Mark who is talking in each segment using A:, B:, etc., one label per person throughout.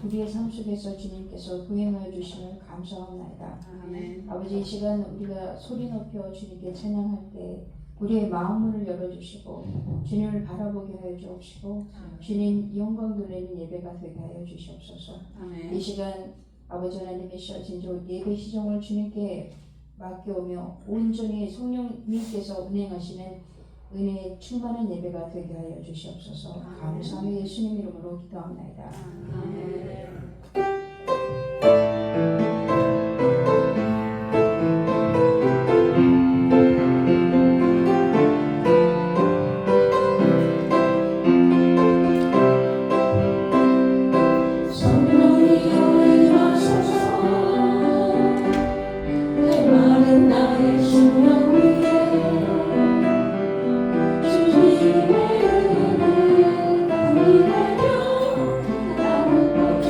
A: 우리의 삶 속에서 주님께서 구행하여 주심을 감사합니다.
B: 아멘.
A: 아버지, 이 시간 우리가 소리 높여 주님께 찬양할 때 우리의 마음을 열어주시고 주님을 바라보게 하여 주옵시고 주님 영광 돌리는 예배가 되게 하여 주시옵소서.
B: 아멘.
A: 이 시간 아버지 하나님의 진정 예배 시정을 주님께 맡겨오며 온전히 성령님께서 운행하시는 은혜의 충만한 예배가 되게 하여 주시옵소서. 감사하며 예수님 이름으로 기도합니다.
B: 아멘.
C: 주님의 은혜를 감히 내려 나를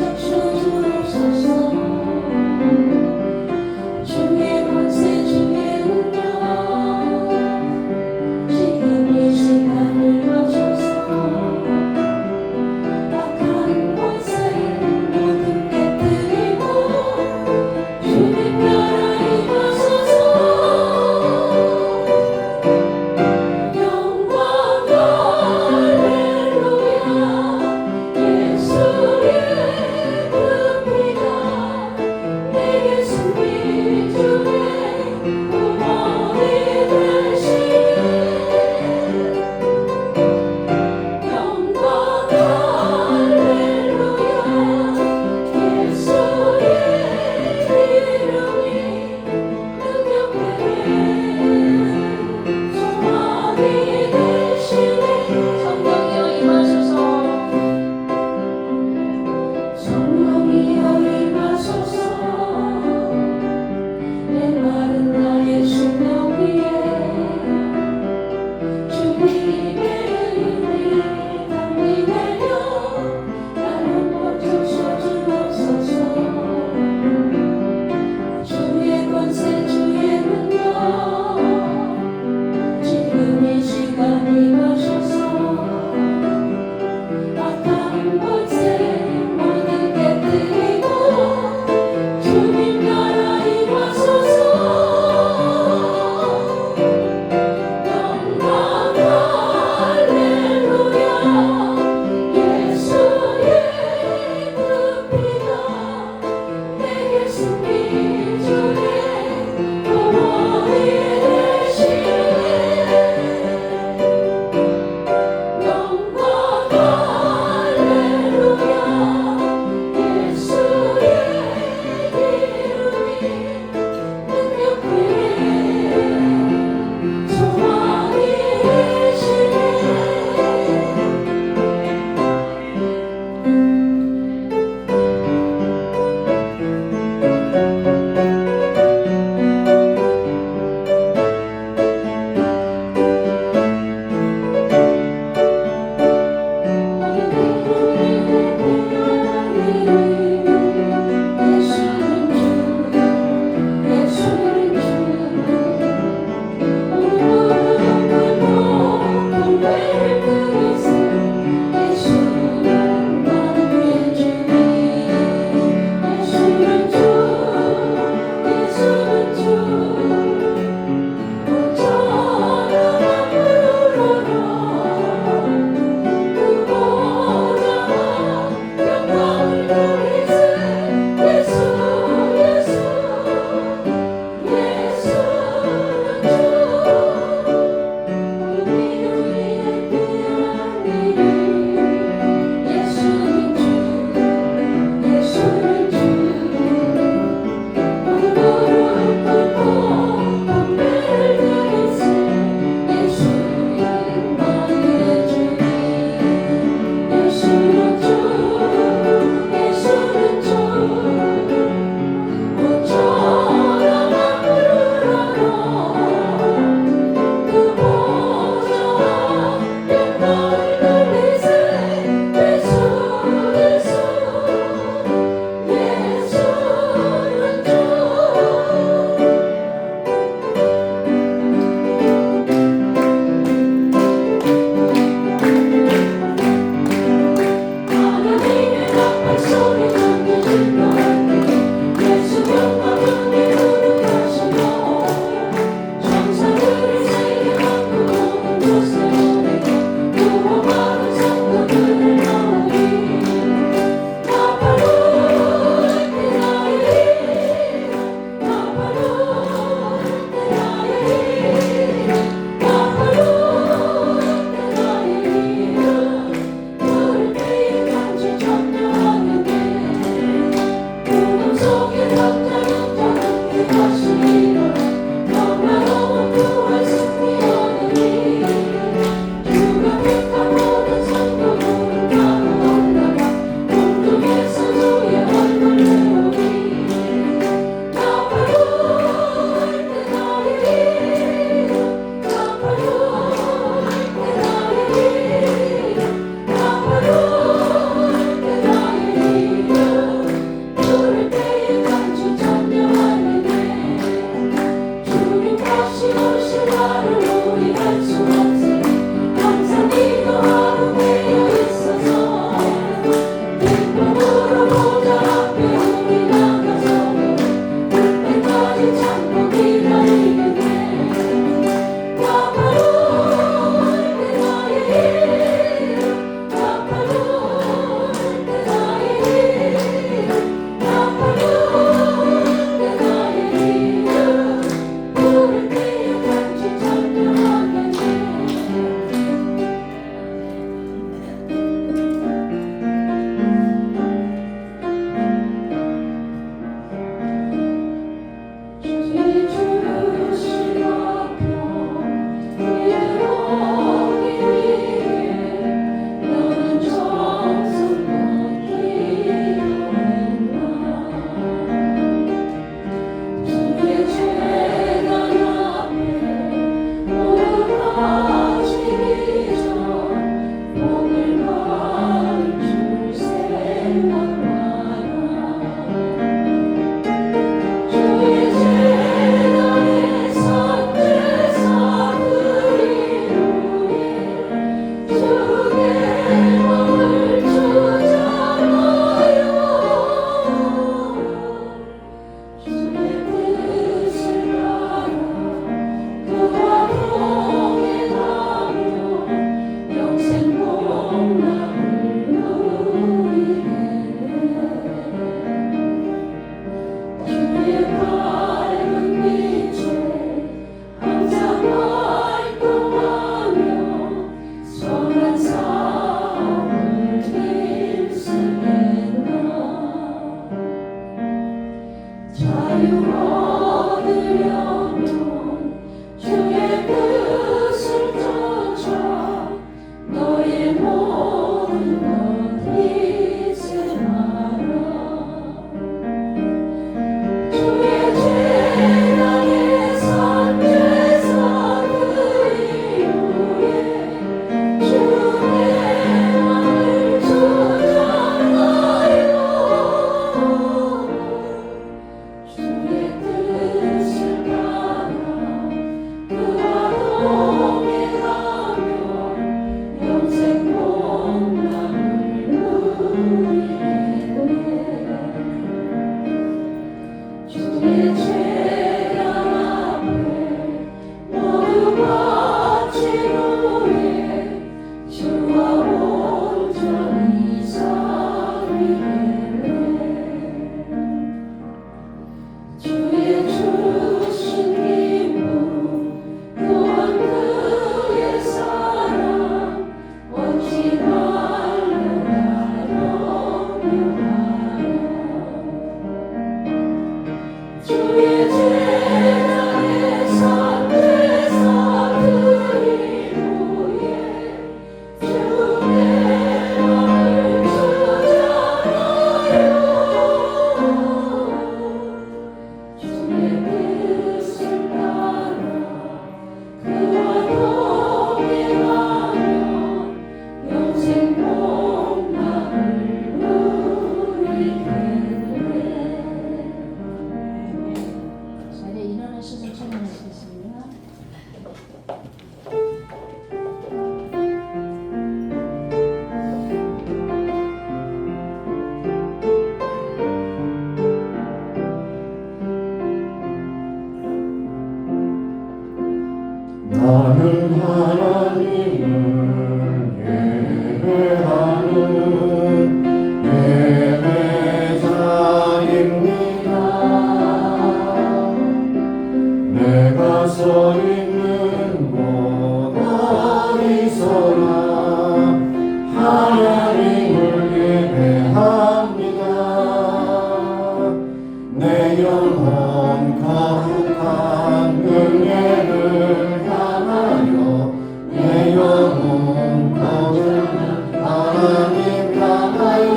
B: 영혼 거룩한 은혜를 향하여 내 영혼 거룩한 하나님 향하여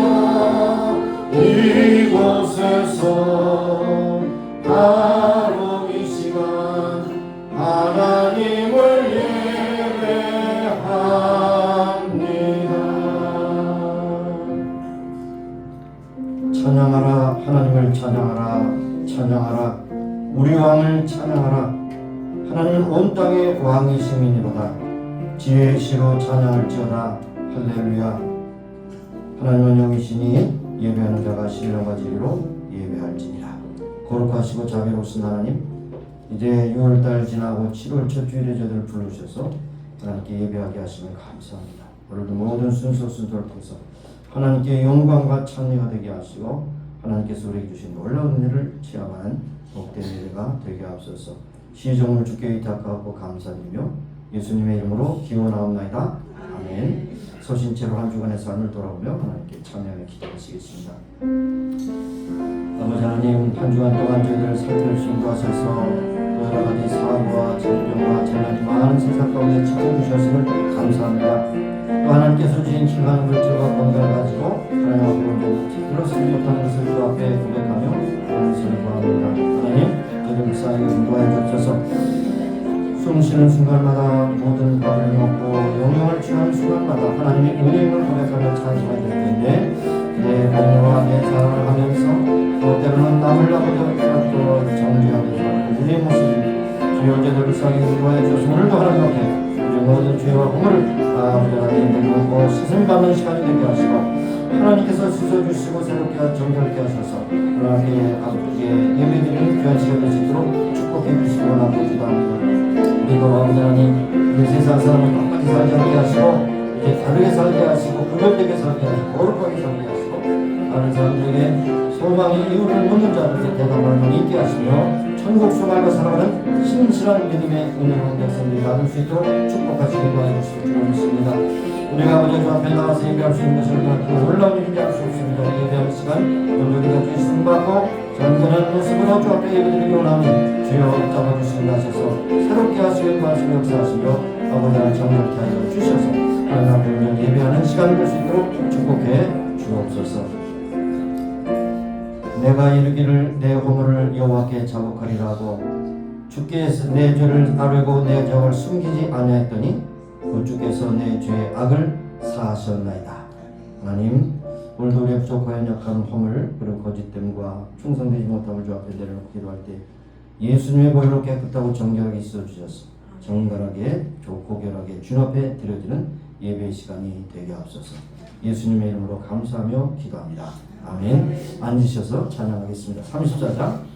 B: 이곳에서 바로 이 시간 하나님을 예배합니다. 찬양하라, 하나님을 찬양하라, 찬양하라, 우리 왕을 찬양하라. 하나님 온 땅의 왕이심이니로다. 지혜의 시로 찬양할지어다. 할렐루야. 하나님은 영이시니 예배하는 자가 신령과 진리로 예배할지니라. 거룩하시고 자비로우신 하나님, 이제 6월달 지나고 7월 첫 주일에 저들을 부르셔서 하나님께 예배하게 하시면 감사합니다. 오늘도 모든 순서를 통해서 하나님께 영광과 찬미가 되게 하시고 하나님께서 우리에게 주신 놀라운 은혜를 체험하는 복된 예배가 되게 하옵소서. 시정을 주께 의탁하고 감사드리며 예수님의 이름으로 기원하옵나이다. 아멘. 서신체로 한 주간의 삶을 돌아보며 하나님께 참여하며 기도하시겠습니다. 아버지 하나님, 한 주간 동안 저희들을 살펴주신 도하셔서 여러 가지 사고와 질병과 재난이 많은 세상 가운데 지켜주셨음을 감사합니다. 또 하나님께서 주신 힘과 물질과 건강을 가지고 하나님 앞에 온전히 들어서지 못하는 것을 주 앞에 고백하며 용서를 구합니다. 하나님, 저희들 묵상하게 인도하여 주옵소서. 숨쉬는 순간마다 모든 밥을 먹고 영영을 취하는 순간마다 하나님의 은혜임을 고백하며 찬송하게 될 텐데, 내 공로와 내 사랑을 하면서 또 때로는 남을 나보다 정죄하면서 우리의 모습이 주여 저희들을 상에 인도하여 주셔서 오늘도 하나님 앞에 우리 모든 죄와 공을 아버지 하나님 내려놓고 씻음받는 시간이 되게 하시고 하나님께서 씻어주시고 새롭게 정결케 하셔서 하나님께 아버지께 예배드리는 귀한 시간 될 수 있도록 축복해 주시고 나쁘기도 합니다. 우리가 아버지 하나님, 우리 세상 사람을 똑같이 살지 않게 하시고 이제 다르게 살게 하시고 구별되게 살게 하시고 거룩하게 살게 하시고 다른 사람들에게 소망의 이유를 묻는 자들에게 대답할 만이 있게 하시며 천국 소망과 살아가는 신실한 믿음의 은혜로운 백성들이 받을 수 있도록 축복하시기 바라주실 줄 믿습니다. 우리가 아버지 주 앞에 나와서 예배할 수 있는 것을 그 놀라운 일인지 알 수 없습니다. 예배하는 시간 온전히 주의 쓰임받고 전전한 모습으로 주 앞에 예배드리기 원하는 주여 잡아주시는 하셔서 새롭게 하시길 바라시며 역사하시며 아버지 하나님 정결케 하여 주셔서 하나님 앞에 온전히 예배하는 시간이 될 수 있도록 축복해 주옵소서. 내가 이르기를 내 허물을 여호와께 자복하리라 하고 주께서 내 죄를 아뢰고 내 죄를 숨기지 아니하였더니 그 주께서 내 죄의 악을 사하셨나이다. 하나님, 오늘도 우리의 부족하여 연약한 허물 그리고 거짓됨과 충성되지 못함을 주 앞에 내려놓고 기도할 때 예수님의 보혈로 깨끗하고 정결하게 씻어주셔서 정갈하게 좋고 결하게 주 앞에 드려지는 예배의 시간이 되게 하옵소서. 예수님의 이름으로 감사하며 기도합니다. 아멘. 앉으셔서 찬양하겠습니다. 34장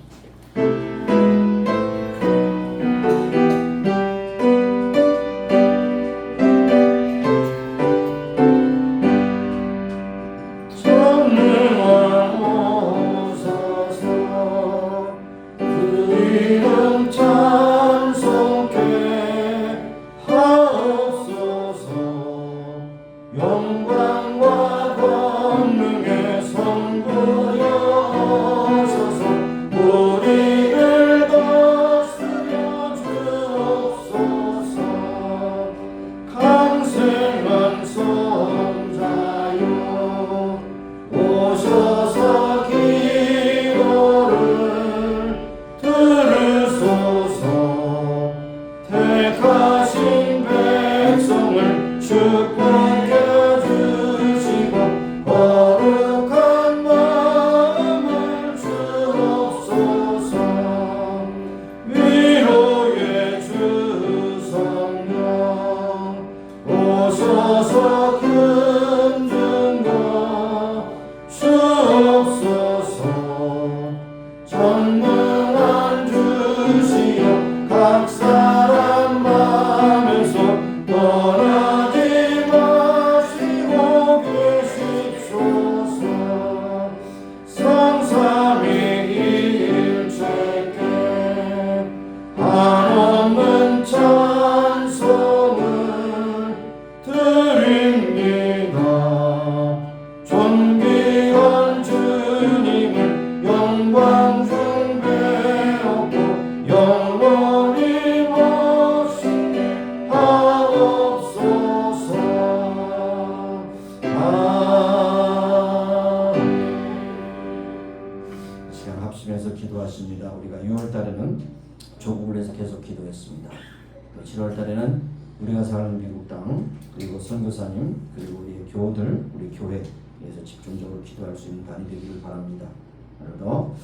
B: 영광과 권능의 성부여서서 우리를 다스려 주옵소서. 강생한 선자여 오셔서 기도를 들으소서. 택하신 백성을 축복해 주시고 거룩한 마음을 주옵소서. 위로의 주 성령 오셔서 금증과 주옵소서. 전능한 주시여 각 사람 마음에서 떠나지 마시고 계십소서. 성삼위일체께 한없는 찬송을 드립니다. 존귀한 주님을 영광 중배 합심해서 기도하십니다. 우리가 6월 달에는 조국을 위해서 계속 기도했습니다. 또 7월 달에는 우리가 사는 미국 땅, 그리고 선교사님, 그리고 우리 교우들, 우리 교회에서 집중적으로 기도할 수 있는 달이 되기를 바랍니다. 오늘도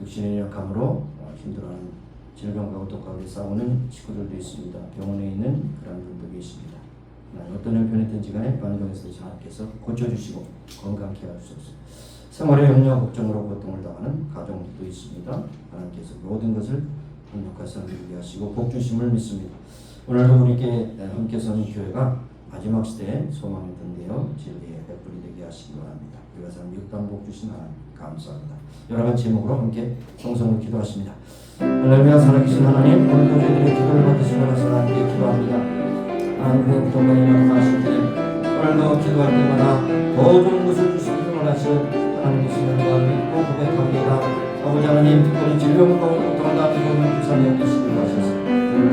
B: 육신의 약함으로 힘들어하는 질병과 고통 가운데 싸우는 친구들도 있습니다. 병원에 있는 그런 분도 계십니다. 어떤 형편이든지 간에 만병에서 하나님께서 고쳐주시고 건강케 하시옵소서. 생활의 염려와 걱정으로 고통을 당하는 가정도 있습니다. 하나님께서 모든 것을 협력하사 누리게 하시고 복 주심을 믿습니다. 오늘도 우리께 함께 서는 교회가 마지막 시대에 소망이 든대요 진리의 횃불이 되게 하시기 바랍니다. 우리가 사는 미국 땅 복 주신 하나님 감사합니다. 여러 가지 제목으로 함께 성성으로 기도하십니다. 할렐루야. 살아계신 하나님, 오늘도 저희들의 기도를 받으시고 나서 하나님께 기도합니다. 하나님의 부족과 인연을 하실 때 오늘도 기도할 때마다 더 좋은 것을 주시기를 원하시는 하나님 계시는 걸 믿고 고백합니다. 아버지 하나님, 특별히 질병과 고통을 당하는 모든 부산에 계시기를 하셔서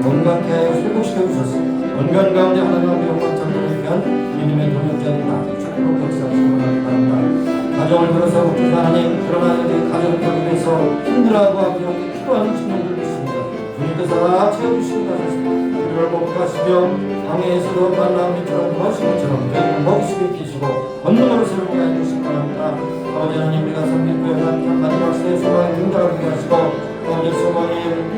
B: 건강케 하여 회복시켜 주셔서 건강 가운데 하나님 앞에 영광 찬양을 위한 믿음의 동역자들이 다 축복을 역사하시기 바랍니다. 가정을 들어서 하나님, 그러나 여기 가정을 위해서 힘들어하고 하고 필요한 친구들도 있습니다. 주님께서 다 채워주시기 바랍니다. 우리를 복하시며 방해에서도 만남처럼 거신 것처럼 저희를 먹이시게 계시고 권능으로 새롭게 해주시기 바랍니다. 아버지 하나님, 우리가 섬길 교회가 마지막 시대의 소망이 등장하게 하시고 아버지 소망의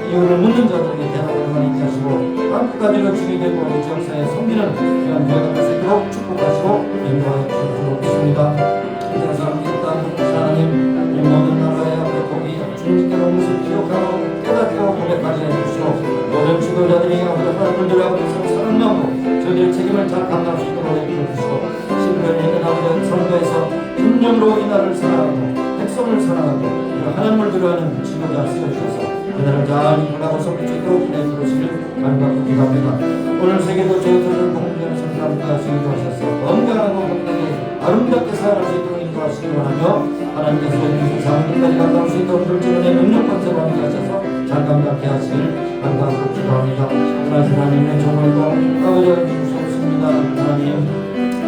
B: 이유를 묻는 자들에게 대답을 많이 하시고 한국까지로 증이 되고 우리 지역사회에 섬기는 귀한 교회가 될 수 있도록 축복하시고 인도하여 주시도록 믿습니다. 그래서 하나님, 이 모든 나라의 앞에 복이 주님께로 무엇을 기억하고 깨닫고 고백하게 해주시고 모든 지도자들이 하나님을 들여다보면서 사는 마음으로 저들의 책임을 잘 감당할 수 있도록 해주시고 11년에 있는 아버지 선거에서 진정으로 이 나라를 사랑하고 백성을 사랑하고 하나님을 두려워하는 지도자 세워주셔서 이 나라를 잘 이끌고 섬길 수 있도록 해주시길 간절히 기도합니다. 오늘 세계도 제도를 공부하는 성사를 하시기도 하셔서 건강하고 건강하게 아름답게 살아갈 수 있도록 인도하시기 원하며 하나님께서 주신 사람들까지 감당할 수 있도록 불지론의 능력과 세로 함께 하셔서 잘 감당케 하시길 간절히 기도합니다. 그러나 하나님의 정말도 아버지 주셨습니다. 하나님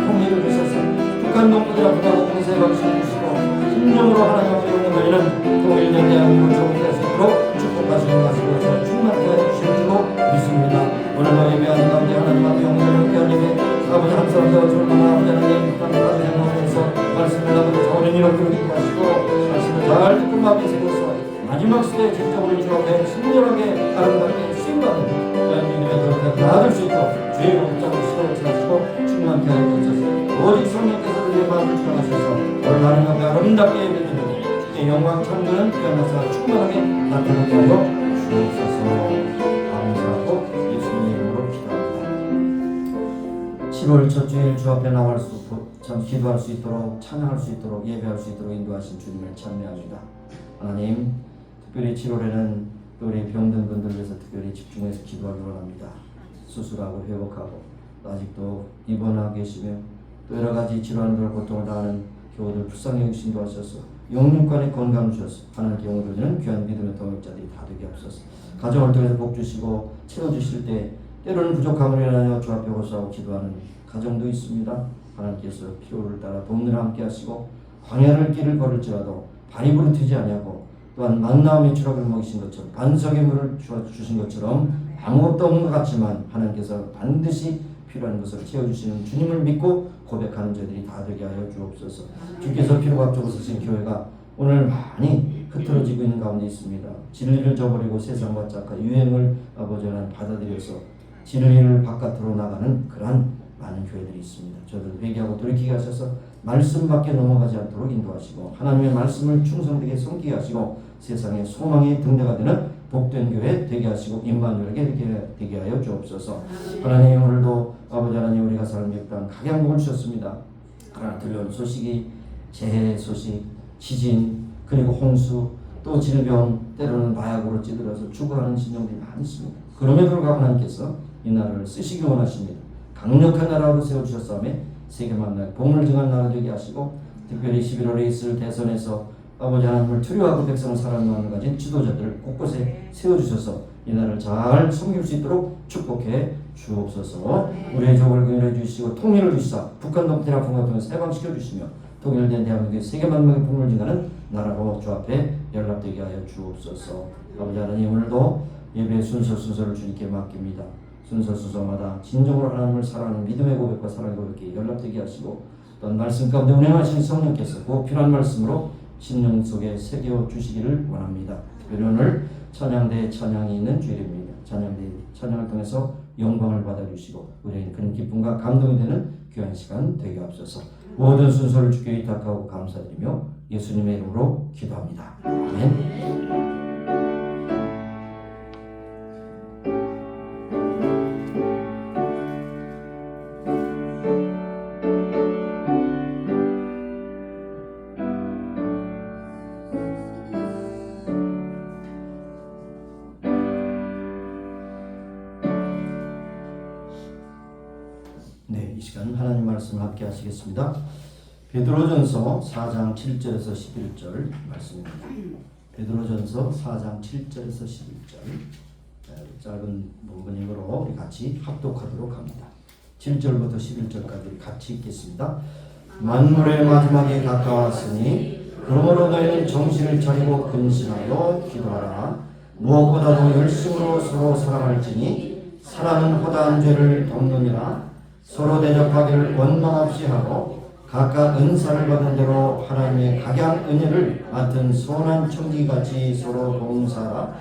B: 통일을 주셔서 북한 동포들 앞으로 공세 박수를 주시고 심령으로 하나님 앞에 영광 돌리는 통일된 대한민국을 조국될 수 있도록 축복하시는 것으로 충만케 해주실 줄로 믿습니다. 오늘도 예배하는 가운데 하나님 앞에 영광을 드리는 예배 아버지 한 사람도 얼마나 아버지 하나님 북한까지 행하면서 말씀을 아버지 좋은 일을 그리고 하시고 말씀을 잘 듣고 마음에 새겨서 마지막 시대에 진정으로 주 앞에 신령하게 아름답게 쓰임받는 대한민국의 그렇게 나아질 수 있도록 주의 목장을 시도하시고 충만케 하여 주셔서 오직 성령께서 우리의 마음을 주관하셔서 오늘 하나님 앞에 아름답게 예배드리고 주의 영광 창조는 귀한나사 충만하게 나타나게 하여 주옵소서. 감사하고 예수님의 이름으로 기도합니다. 7월 첫 주일 주 앞에 나올 수 참 기도할 수 있도록 찬양할 수 있도록 예배할 수 있도록 인도하신 주님을 찬미합니다. 하나님, 특별히 7월에는 우리 병든 분들 위해서 특별히 집중해서 기도하기 원합니다. 수술하고 회복하고 아직도 입원하고 계시며 또 여러 가지 질환들 고통을 당하는 교우들 불쌍히 여기신도 하셔서 영육간의 건강을 주셔서 하나님께 영을 돌리는 귀한 믿음의 동역자들이 다 되게 하옵소서. 가정을 통해서 복 주시고 채워주실 때 때로는 부족함을 인하여 주 앞에 호소하고 기도하는 가정도 있습니다. 하나님께서 필요를 따라 돕느라 함께 하시고 광야를 길을 걸을지라도 발이 부르트지 아니하고 또한 만나함의 추락을 먹이신 것처럼 반석의 물을 주신 것처럼 아무것도 없는 것 같지만 하나님께서 반드시 필요한 것을 채워주시는 주님을 믿고 고백하는 저희들이 다 되게 하여 주옵소서. 주께서 필요가 앞서고 서신 교회가 오늘 많이 흐트러지고 있는 가운데 있습니다. 진리를 저버리고 세상과 짝과 유행을 아버지 하나님 받아들여서 진리를 바깥으로 나가는 그러한 많은 교회들이 있습니다. 저들 회개하고 돌이키게 하셔서 말씀밖에 넘어가지 않도록 인도하시고 하나님의 말씀을 충성되게 섬기게 하시고 세상의 소망의 등대가 되는 복된 교회 되게 하시고 임마누엘에게 되게 하여 주옵소서. 하나님, 오늘도 아버지 하나님 우리가 사는 땅 각양복을 주셨습니다. 그러나 들려온 소식이 재해 소식, 지진, 그리고 홍수, 또 질병, 때로는 마약으로 찌들어서 죽어가는 신령들이 많이 있습니다. 그럼에도 불구하고 하나님께서 이 나라를 쓰시기 원하십니다. 강력한 나라로 세워주셨사오매 세계 만나에 복을 증한 나라 되게 하시고 특별히 11월에 있을 대선에서 아버지 하나님을 두려워하고 백성을 사랑하는 마음을 가진 지도자들을 곳곳에 세워주셔서 이 나라를 잘 섬길 수 있도록 축복해 주옵소서. 우리의 족을 긍휼해 주시고 통일을 주시사 북한 동태나 풍과 통해서 해방시켜 주시며 통일된 대한민국의 세계 만명의 복을 증하는 나라로 주 앞에 연락되게 하여 주옵소서. 아버지 하나님, 오늘도 예배 순서를 주님께 맡깁니다. 순서마다 진정으로 하나님을 사랑하는 믿음의 고백과 사랑의 고백에 연락되게 하시고, 또한 말씀 가운데 운행하신 성령께서 그 필요한 말씀으로 심령 속에 새겨 주시기를 원합니다. 특별히 오늘 찬양대 찬양이 있는 주일입니다. 찬양대 찬양을 통해서 영광을 받아주시고 우리에게 그런 기쁨과 감동이 되는 귀한 시간 되게 하옵소서. 모든 순서를 주께 의탁하고 감사드리며 예수님의 이름으로 기도합니다. 아멘. 네, 이 시간 하나님 말씀을 함께 하시겠습니다. 베드로전서 4장 7절에서 11절 말씀입니다. 베드로전서 4장 7절에서 11절 짧은 부분이므로 우리 같이 합독하도록 합니다. 7절부터 11절까지 같이 읽겠습니다. 만물의 마지막이 가까웠으니 그러므로 너희는 정신을 차리고 근신하여 기도하라. 무엇보다도 열심으로 서로 사랑할지니 사랑은 허다한 죄를 덮느니라. 서로 대접하기를 원망 없이 하고 각각 은사를 받은 대로 하나님의 각양 은혜를 맡은 선한 청지기같이 서로 봉사하라.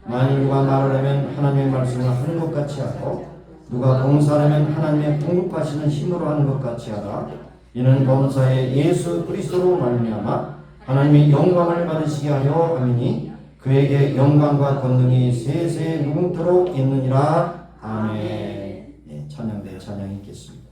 B: 만일 누가 말하려면 하나님의 말씀을 하는 것 같이 하고 누가 봉사하려면 하나님의 공급하시는 힘으로 하는 것 같이 하라. 이는 범사에 예수 그리스도로 말미암아 하나님의 영광을 받으시게 하려 함이니 그에게 영광과 권능이 세세 무궁토록 있느니라. 아멘. 찬양대 찬양이 있겠습니다.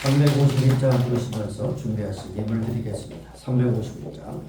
B: 351장 부르시면서 준비하실 예물 드리겠습니다. 351장.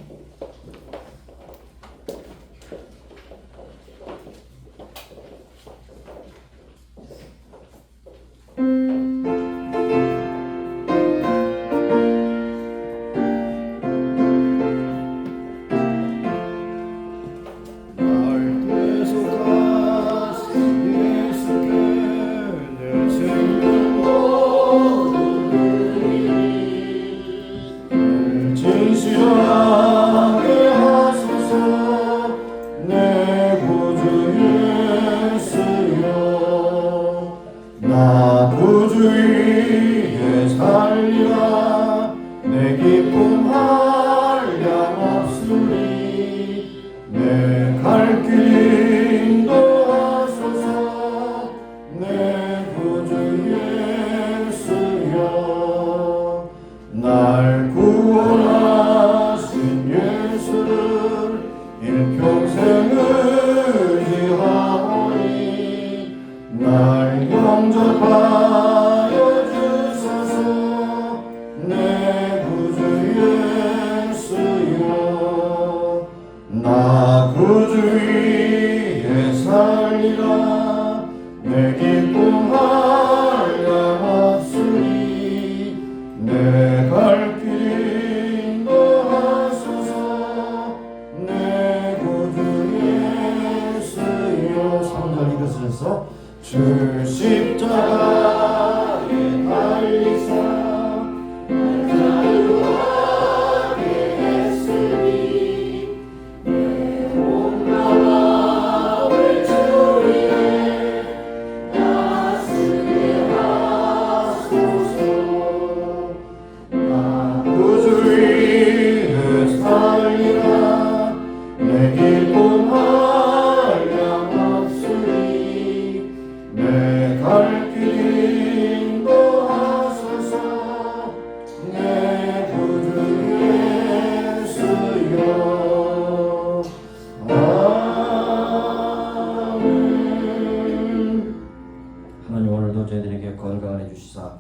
C: 진실하게 하소서 내 구주 예수여 나 구주 위에 살리라 내 기쁨 한량없으리 내 갈 길 인도하소서 내 구주 예수여 날 구원하신 예수를 일평생 의지하오니 날 영접하여 주소서 내 구주 예수여 나 구주 위에 살리라 내 기쁨 한량없으리 내 갈 길 인도하소서 내 구주 예수여
B: 3절 일어서셔서
C: 주 십자가에 달리사 날 자유하게 했으니 내 온마음을 주위에 나서게 하소서 나 구주 위에 살리라 내 기쁨 한량없으리 내 갈 길 인도하소서 내 구주 예수여 아멘.
B: 하나님 오늘도 저희들에게 건강을 해주시사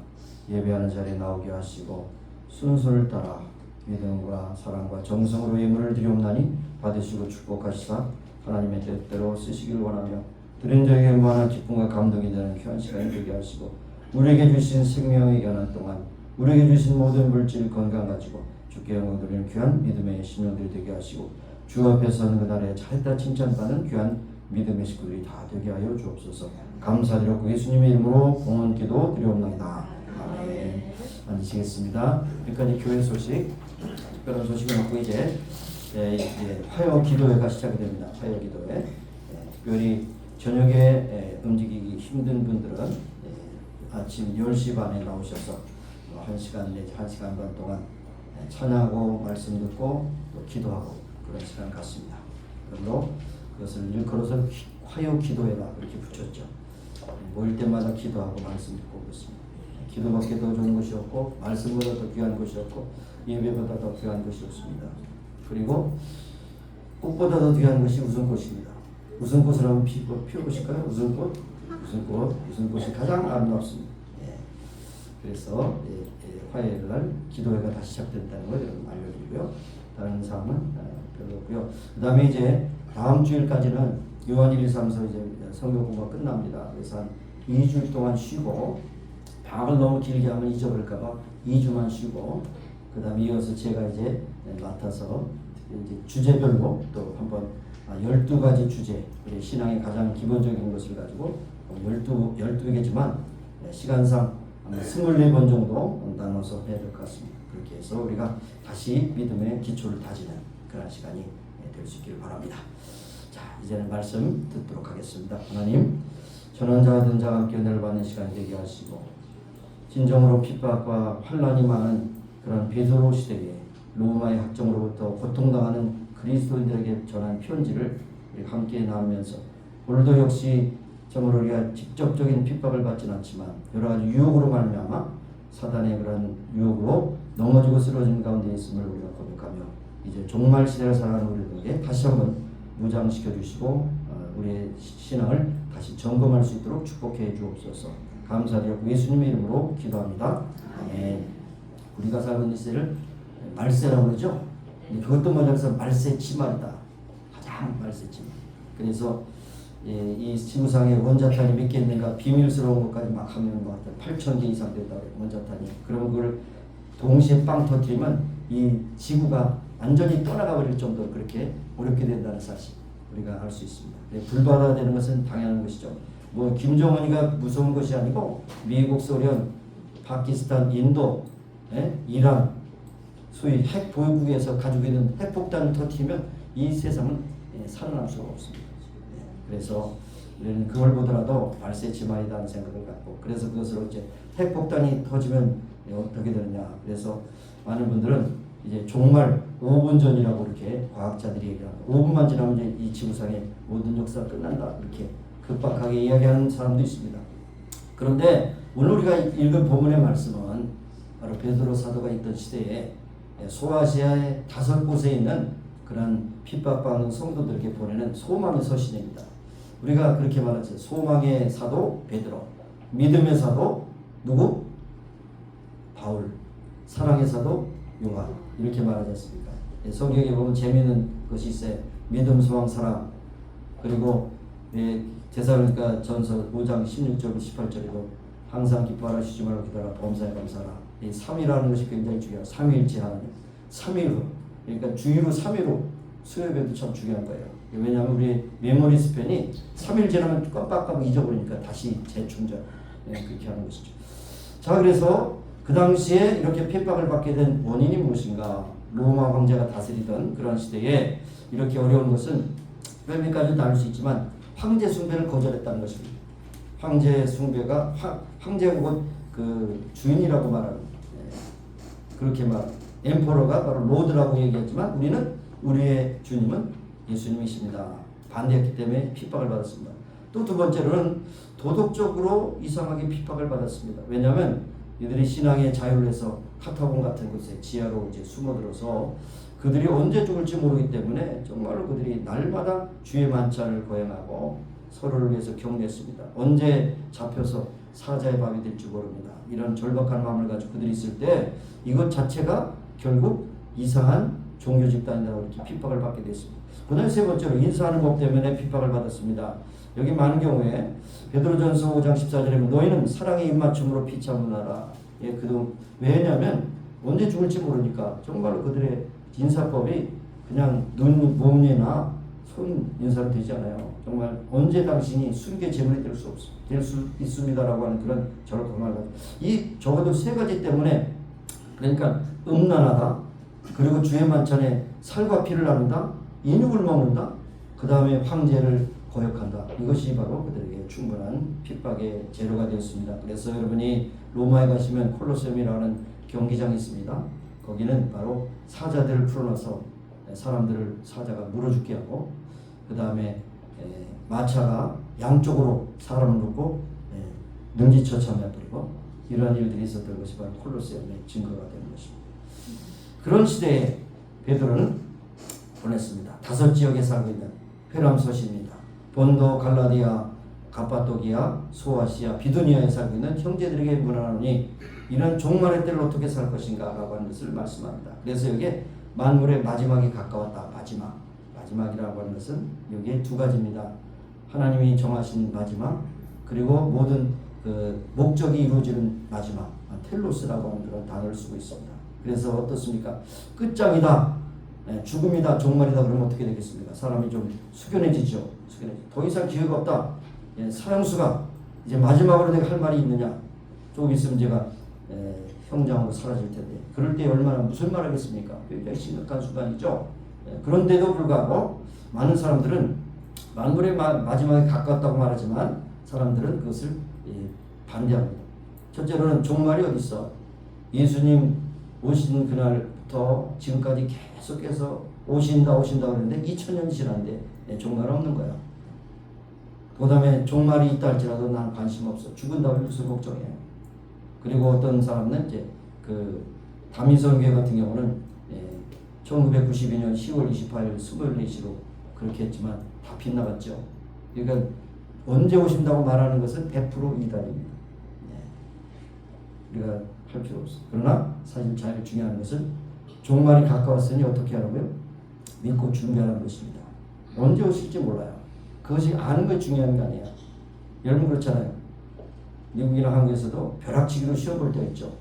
B: 예배하는 자리에 나오게 하시고 순서를 따라 믿음과 사랑과 정성으로 예물을 드리옵나니 받으시고 축복하시사 하나님의 뜻대로 쓰시길 원하며 드린 자에게 무한한 기쁨과 감동이 되는 귀한 시간이 되게 하시고 우리에게 주신 생명의 연한 동안 우리에게 주신 모든 물질 건강 가지고 주께 영광 드리는 귀한 믿음의 신령들이 되게 하시고 주 앞에 서는 그날에 잘다 칭찬받는 귀한 믿음의 식구들이 다 되게 하여 주옵소서. 감사드렸고 예수님의 이름으로 공헌 기도 드리옵나이다. 아멘. 앉으시겠습니다. 여기까지 교회 소식, 특별한 소식을 놓고 이제 화요 기도회가 시작이 됩니다. 화요 기도회. 특별히 저녁에 움직이기 힘든 분들은 아침 10시 반에 나오셔서 1시간 내지 1시간 반 동안 찬양하고 말씀 듣고 또 기도하고 그런 시간 갖습니다. 그러므로 그것을 일컬어서 화요 기도회라 이렇게 붙였죠. 모일 때마다 기도하고 말씀 듣고 그렇습니다. 기도밖에 더 좋은 것이 없고 말씀보다 더 귀한 것이 없고 예배보다 더 귀한 것이 없습니다. 그리고 꽃보다 더 귀한 것이 웃음꽃입니다. 웃음꽃을 한번 피워보실까요? 웃음꽃? 웃음꽃이 가장 아름답습니다. 그래서 화요일날 기도회가 다시 시작된다는 걸 여러분 알려드리고요. 다른 사항은 별로 없고요. 그 다음에 이제 다음 주일까지는 요한 1, 2, 3, 4 이제 성경 공부가 끝납니다. 그래서 한 2주 동안 쉬고 방학을 너무 길게 하면 잊어버릴까봐 2주만 쉬고 그 다음에 이어서 제가 이제 맡아서 이제 주제별로 또 한번 12가지 주제, 우리 신앙의 가장 기본적인 것을 가지고 12개지만 시간상 24번 정도 나눠서 해야 될 것 같습니다. 그렇게 해서 우리가 다시 믿음의 기초를 다지는 그런 시간이 될 수 있기를 바랍니다. 자, 이제는 말씀 듣도록 하겠습니다. 하나님, 전원자와 등자와 함께 은혜를 받는 시간이 되게 하시고 진정으로 핍박과 환난이 많은 그런 베드로 시대에 로마의 학정으로부터 고통당하는 그리스도인들에게 전한 편지를 함께 나누면서 오늘도 역시 정말 우리가 직접적인 핍박을 받지는 않지만 여러 가지 유혹으로 말미암아 사단의 그런 유혹으로 넘어지고 쓰러진 가운데 있음을 우리가 고백하며 이제 종말 시대를 살아가는 우리들에게 다시 한번 무장시켜 주시고 우리의 신앙을 다시 점검할 수 있도록 축복해 주옵소서. 감사드리고 예수님의 이름으로 기도합니다. 아멘. 우리가 살고 있는 시대를 말세라고 그러죠. 그것도 뭐냐면서 말세 치말이다. 가장 말세 치말. 그래서 이 지구상에 원자탄이 몇 개 있는가 비밀스러운 것까지 막 하면 뭐 8,000개 이상 된다고 해요. 원자탄이. 그러면 그걸 동시에 빵 터뜨리면 이 지구가 완전히 떠나가 버릴 정도로 그렇게 어렵게 된다는 사실 우리가 알 수 있습니다. 불발화되는 것은 당연한 것이죠. 뭐 김정은이가 무서운 것이 아니고 미국, 소련, 파키스탄, 인도, 이란 소위 핵 보유국에서 가지고 있는 핵폭탄을 터뜨리면 이 세상은 살아날 수가 없습니다. 그래서 우리는 그걸 보더라도 말세치말이라는 생각을 갖고 그래서 그것으로 이제 핵폭탄이 터지면 어떻게 되느냐. 그래서 많은 분들은 이제 종말 5분 전이라고 이렇게 과학자들이 얘기합니다. 5분만 지나면 이제 이 지구상의 모든 역사가 끝난다. 이렇게 급박하게 이야기하는 사람도 있습니다. 그런데 오늘 우리가 읽은 본문의 말씀은 바로 베드로 사도가 있던 시대에 소아시아의 5곳에 있는 그런 핍박받는 성도들에게 보내는 소망의 서신입니다. 우리가 그렇게 말하죠. 소망의 사도 베드로, 믿음의 사도 누구? 바울, 사랑의 사도 요한 이렇게 말하지 않습니까? 성경에 보면 재미있는 것이 있어요. 믿음, 소망, 사랑. 그리고 데살로니가 전서 5장 16절 18절에도 항상 기뻐하라 쉬지 말고 기도하라 범사에 감사하라. 이 3위라는 것이 굉장히 중요해요. 삼위일체 하나님. 3위로 그러니까 주의로 3위로 수요일에도 참 중요한 거예요. 왜냐하면 우리 메모리 스팬이 3일 지나면 깜빡깜빡 잊어버리니까 다시 재충전 그렇게 하는 것이죠. 자, 그래서 그 당시에 이렇게 핍박을 받게 된 원인이 무엇인가? 로마 황제가 다스리던 그런 시대에 이렇게 어려운 것은 몇 가지도 나눌 수 있지만 황제 숭배를 거절했다는 것입니다. 황제 숭배가 황제가 곧 그 주인이라고 말하는 그렇게 말. 엠퍼러가 바로 로드라고 얘기했지만 우리는 우리의 주님은 예수님이십니다. 반대했기 때문에 핍박을 받았습니다. 또 두 번째로는 도덕적으로 이상하게 핍박을 받았습니다. 왜냐하면 이들이 신앙의 자유를 해서 카타콤 같은 곳에 지하로 이제 숨어들어서 그들이 언제 죽을지 모르기 때문에 정말로 그들이 날마다 주의 만찬을 거행하고 서로를 위해서 격려했습니다. 언제 잡혀서 사자의 밥이 될지 모릅니다. 이런 절박한 마음을 가지고 그들이 있을 때 이것 자체가 결국 이상한 종교 집단이라고 이렇게 핍박을 받게 됐습니다. 그 다음에 세 번째로 인사하는 법 때문에 핍박을 받았습니다. 여기 많은 경우에 베드로전서 5장 14절에 보면 너희는 사랑의 입맞춤으로 피차문하라. 왜냐하면 언제 죽을지 모르니까 정말로 그들의 인사법이 그냥 눈, 몸이나 손 인사로 되지 않아요. 정말 언제 당신이 순교 제물이 될 수 있습니다라고 하는 그런 절박함을 가지고 이 적어도 세 가지 때문에 그러니까 음란하다. 그리고 주의 만찬에 살과 피를 나눈다. 인육을 먹는다. 그 다음에 황제를 거역한다. 이것이 바로 그들에게 충분한 핍박의 재료가 되었습니다. 그래서 여러분이 로마에 가시면 콜로세움이라는 경기장이 있습니다. 거기는 바로 사자들을 풀어놔서 사람들을 사자가 물어 죽게 하고 그 다음에 마차가 양쪽으로 사람을 놓고 능지처참해버리고 이러한 일들이 있었던 것이 바로 콜로세움의 증거가 되는 것입니다. 그런 시대에 베드로는 보냈습니다. 5 지역에 살고 있는 회람 서신입니다. 본도, 갈라디아, 가파도기아, 소아시아, 비두니아에 살고 있는 형제들에게 문안하노니 이런 종말의 때를 어떻게 살 것인가 라고 하는 것을 말씀합니다. 그래서 여기에 만물의 마지막이 가까웠다. 마지막이라고 하는 것은 여기에 두 가지입니다. 하나님이 정하신 마지막 그리고 모든 그 목적이 이루어지는 마지막 텔로스라고 하는 그런 단어를 쓰고 있습니다. 그래서 어떻습니까? 끝장이다. 죽음이다. 종말이다. 그러면 어떻게 되겠습니까? 사람이 좀 숙연해지죠. 더 이상 기회가 없다. 사형수가 이제 마지막으로 내가 할 말이 있느냐? 조금 있으면 제가 형장으로 사라질 텐데 그럴 때 얼마나 무슨 말 하겠습니까? 굉장히 심각한 순간이죠. 그런데도 불구하고 많은 사람들은 만물의 마지막에 가깝다고 말하지만 사람들은 그것을 반대합니다. 첫째로는 종말이 어디 있어? 예수님 오시는 그날부터 지금까지 계속해서 오신다 그러는데 2000년이 지났는데 종말 없는 거야. 그 다음에 종말이 있다 할지라도 난 관심 없어. 죽은 다음에 무슨 걱정해. 그리고 어떤 사람은 이제 그 다민선교회 같은 경우는 1992년 10월 28일 수요일 4시로 그렇게 했지만 다 빗나갔죠. 그러니까 언제 오신다고 말하는 것은 100% 이단입니다. 우리가 할 필요 없어. 그러나 사실 제일 중요한 것은 종말이 가까웠으니 어떻게 하라고요? 믿고 준비하는 것입니다. 언제 오실지 몰라요. 그것이 아는 게 중요한 게 아니에요. 여러분 그렇잖아요. 미국이나 한국에서도 벼락치기로 시험 볼 때 있죠.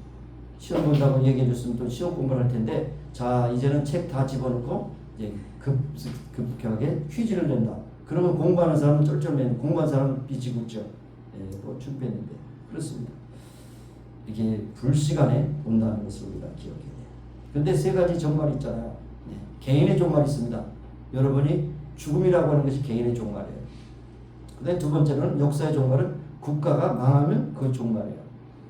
B: 시험 본다고 얘기해 줬으면 또 시험 공부를 할 텐데, 자 이제는 책 다 집어넣고 이제 급격하게 퀴즈를 낸다. 그러면 공부하는 사람은 쩔쩔매는, 공부하는 사람은 빛이 굳죠. 예, 또 준비했는데 그렇습니다. 이게 불시간에 온다는 것을 우리가 기억해야 돼요. 근데 세 가지 종말이 있잖아요. 네. 개인의 종말이 있습니다. 여러분이 죽음이라고 하는 것이 개인의 종말이에요. 그 다음에 두 번째로는 역사의 종말은 국가가 망하면 그 종말이에요.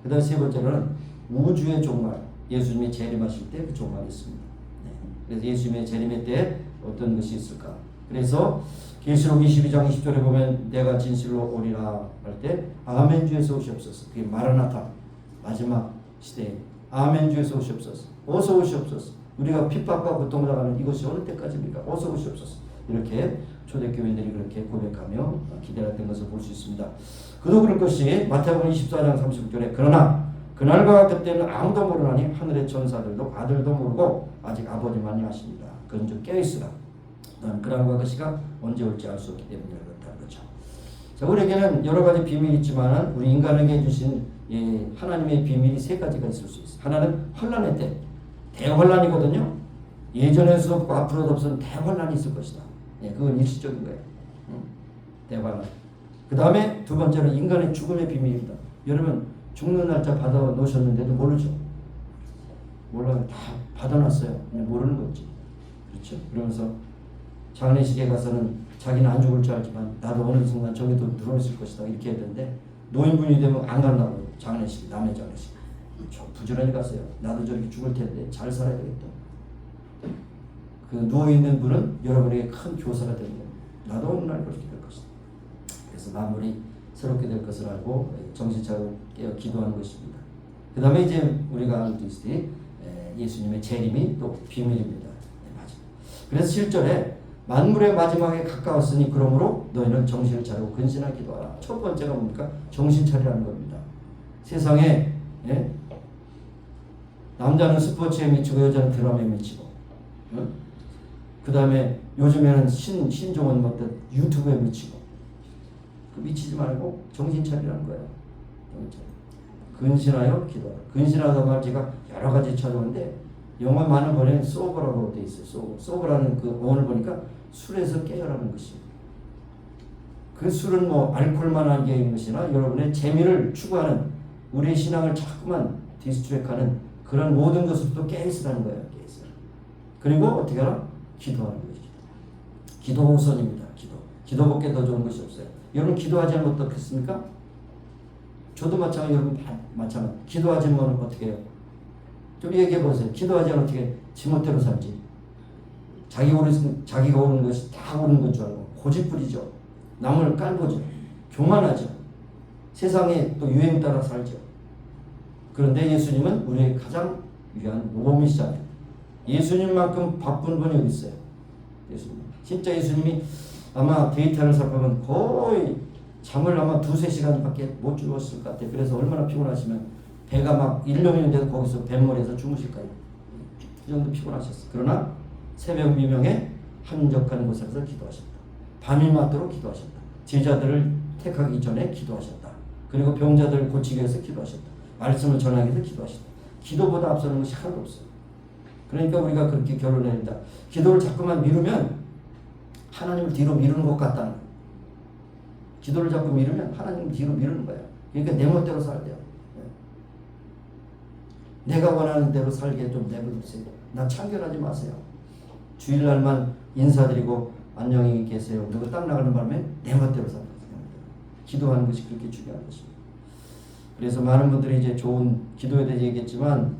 B: 그 다음에 세 번째로는 우주의 종말, 예수님이 재림하실 때 그 종말이 있습니다. 네. 그래서 예수님의 재림의 때 어떤 것이 있을까? 그래서 계시록 22장 20절에 보면 내가 진실로 오리라 할 때 아멘 주에서 오시옵소서. 그게 마라나타 마지막 시대에 아멘 주에서 오시옵소서. 어서 오시옵소서. 우리가 핍박과 고통을 당하는 이것이 어느 때까지입니까? 어서 오시옵소서. 이렇게 초대교인들이 그렇게 고백하며 기다렸던 것을 볼 수 있습니다. 그도 그럴 것이 마태복음 24장 30절에 그러나 그날과 그때는 아무도 모르나니 하늘의 천사들도 아들도 모르고 아직 아버지만이 아십니다. 그런즉 깨어있으라. 난 그날과 그 시가 언제 올지 알 수 없기 때문에 그렇다는 거죠. 자, 우리에게는 여러 가지 비밀이 있지만 우리 인간에게 주신 하나님의 비밀이 세 가지가 있을 수 있어요. 하나는 환란의 때, 대환란이거든요. 예전에도 없고 앞으로도 없는 대환란이 있을 것이다. 그건 일시적인 거예요. 대환란. 그 다음에 두 번째는 인간의 죽음의 비밀입니다. 여러분 죽는 날짜 받아 놓으셨는데도 모르죠. 몰라요. 다 받아놨어요. 그냥 모르는 거지. 그렇죠. 그러면서 장례식에 가서는 자기는 안 죽을 줄 알지만 나도 어느 순간 저기도 들어있을 것이다 이렇게 했는데, 노인분이 되면 안 간다고. 장례식, 남의 장례식 저 부지런히 갔어요. 나도 저렇게 죽을 텐데 잘 살아야 되겠다. 그 누워있는 분은 여러분에게 큰 교사가 되는 겁니다. 나도 어느 날 그렇게 될 것이다. 그래서 마무리 새롭게 될 것을 알고 정신 차리고 깨어 기도하는 것입니다. 그 다음에 이제 우리가 알고 있으니 예수님의 재림이 또 비밀입니다. 맞아. 그래서 7절에 만물의 마지막에 가까웠으니 그러므로 너희는 정신을 차리고 근신하게 기도하라. 첫 번째가 뭡니까? 정신 차리라는 겁니다. 세상에 남자는 스포츠에 미치고 여자는 드라마에 미치고, 그 다음에 요즘에는 신종은 어떤 유튜브에 미치고, 미치지 말고 정신 차리라는 거예요. 근신하여 기도하라. 근신하다고 할 제가 여러 가지 찾아오는데 영어 많은 번에 소버라고 돼 있어요. 소버라는 그 어원을 보니까 술에서 깨어라는 것입니다. 그 술은 뭐 알코올만 하게 있는 것이나 여러분의 재미를 추구하는, 우리의 신앙을 자꾸만 디스트랙하는 그런 모든 것으로부터 깨있으라는 거예요. 깨있으라. 그리고 어떻게 하라? 기도하는 거예요. 기도 우선입니다. 기도밖에 더 좋은 것이 없어요. 여러분 기도하지 않으면 어떻겠습니까? 저도 마찬가지, 여러분 마찬가지. 기도하지 않으면 어떻게 해요? 좀 얘기해 보세요. 기도하지 않으면 어떻게 지멋대로 살지? 자기가 오는 것이 다 오는 건 줄 알고 고집부리죠. 남을 깔보죠. 교만하죠. 세상에 또 유행 따라 살죠. 그런데 예수님은 우리의 가장 위한 모범이시잖아요. 예수님만큼 바쁜 분이 어디 있어요? 예수님. 진짜 예수님이 아마 데이터를 살펴보면 거의 잠을 아마 2-3시간밖에 못 주무셨을 것 같아요. 그래서 얼마나 피곤하시면 배가 막 1년인데도 거기서 뱃머리에서 주무실까요? 이 정도 피곤하셨어요. 그러나 새벽 미명에 한적한 곳에서 기도하셨다. 밤이 맞도록 기도하셨다. 제자들을 택하기 전에 기도하셨다. 그리고 병자들을 고치기 위해서 기도하셨다. 말씀을 전하기 위해서 기도하셨다. 기도보다 앞서는 것이 하나도 없어요. 그러니까 우리가 그렇게 결론을 낸다. 기도를 자꾸만 미루면 하나님을 뒤로 미루는 것 같다는 거예요. 기도를 자꾸 미루면 하나님을 뒤로 미루는 거예요. 그러니까 내 멋대로 살아야 돼요. 내가 원하는 대로 살게 좀 내버려두세요. 나 참견하지 마세요. 주일날만 인사드리고 안녕히 계세요. 그리고 딱 나가는 바람에 내 멋대로 살아요. 기도하는 것이 그렇게 중요한 것입니다. 그래서 많은 분들이 이제 좋은 기도에 대해 얘기했지만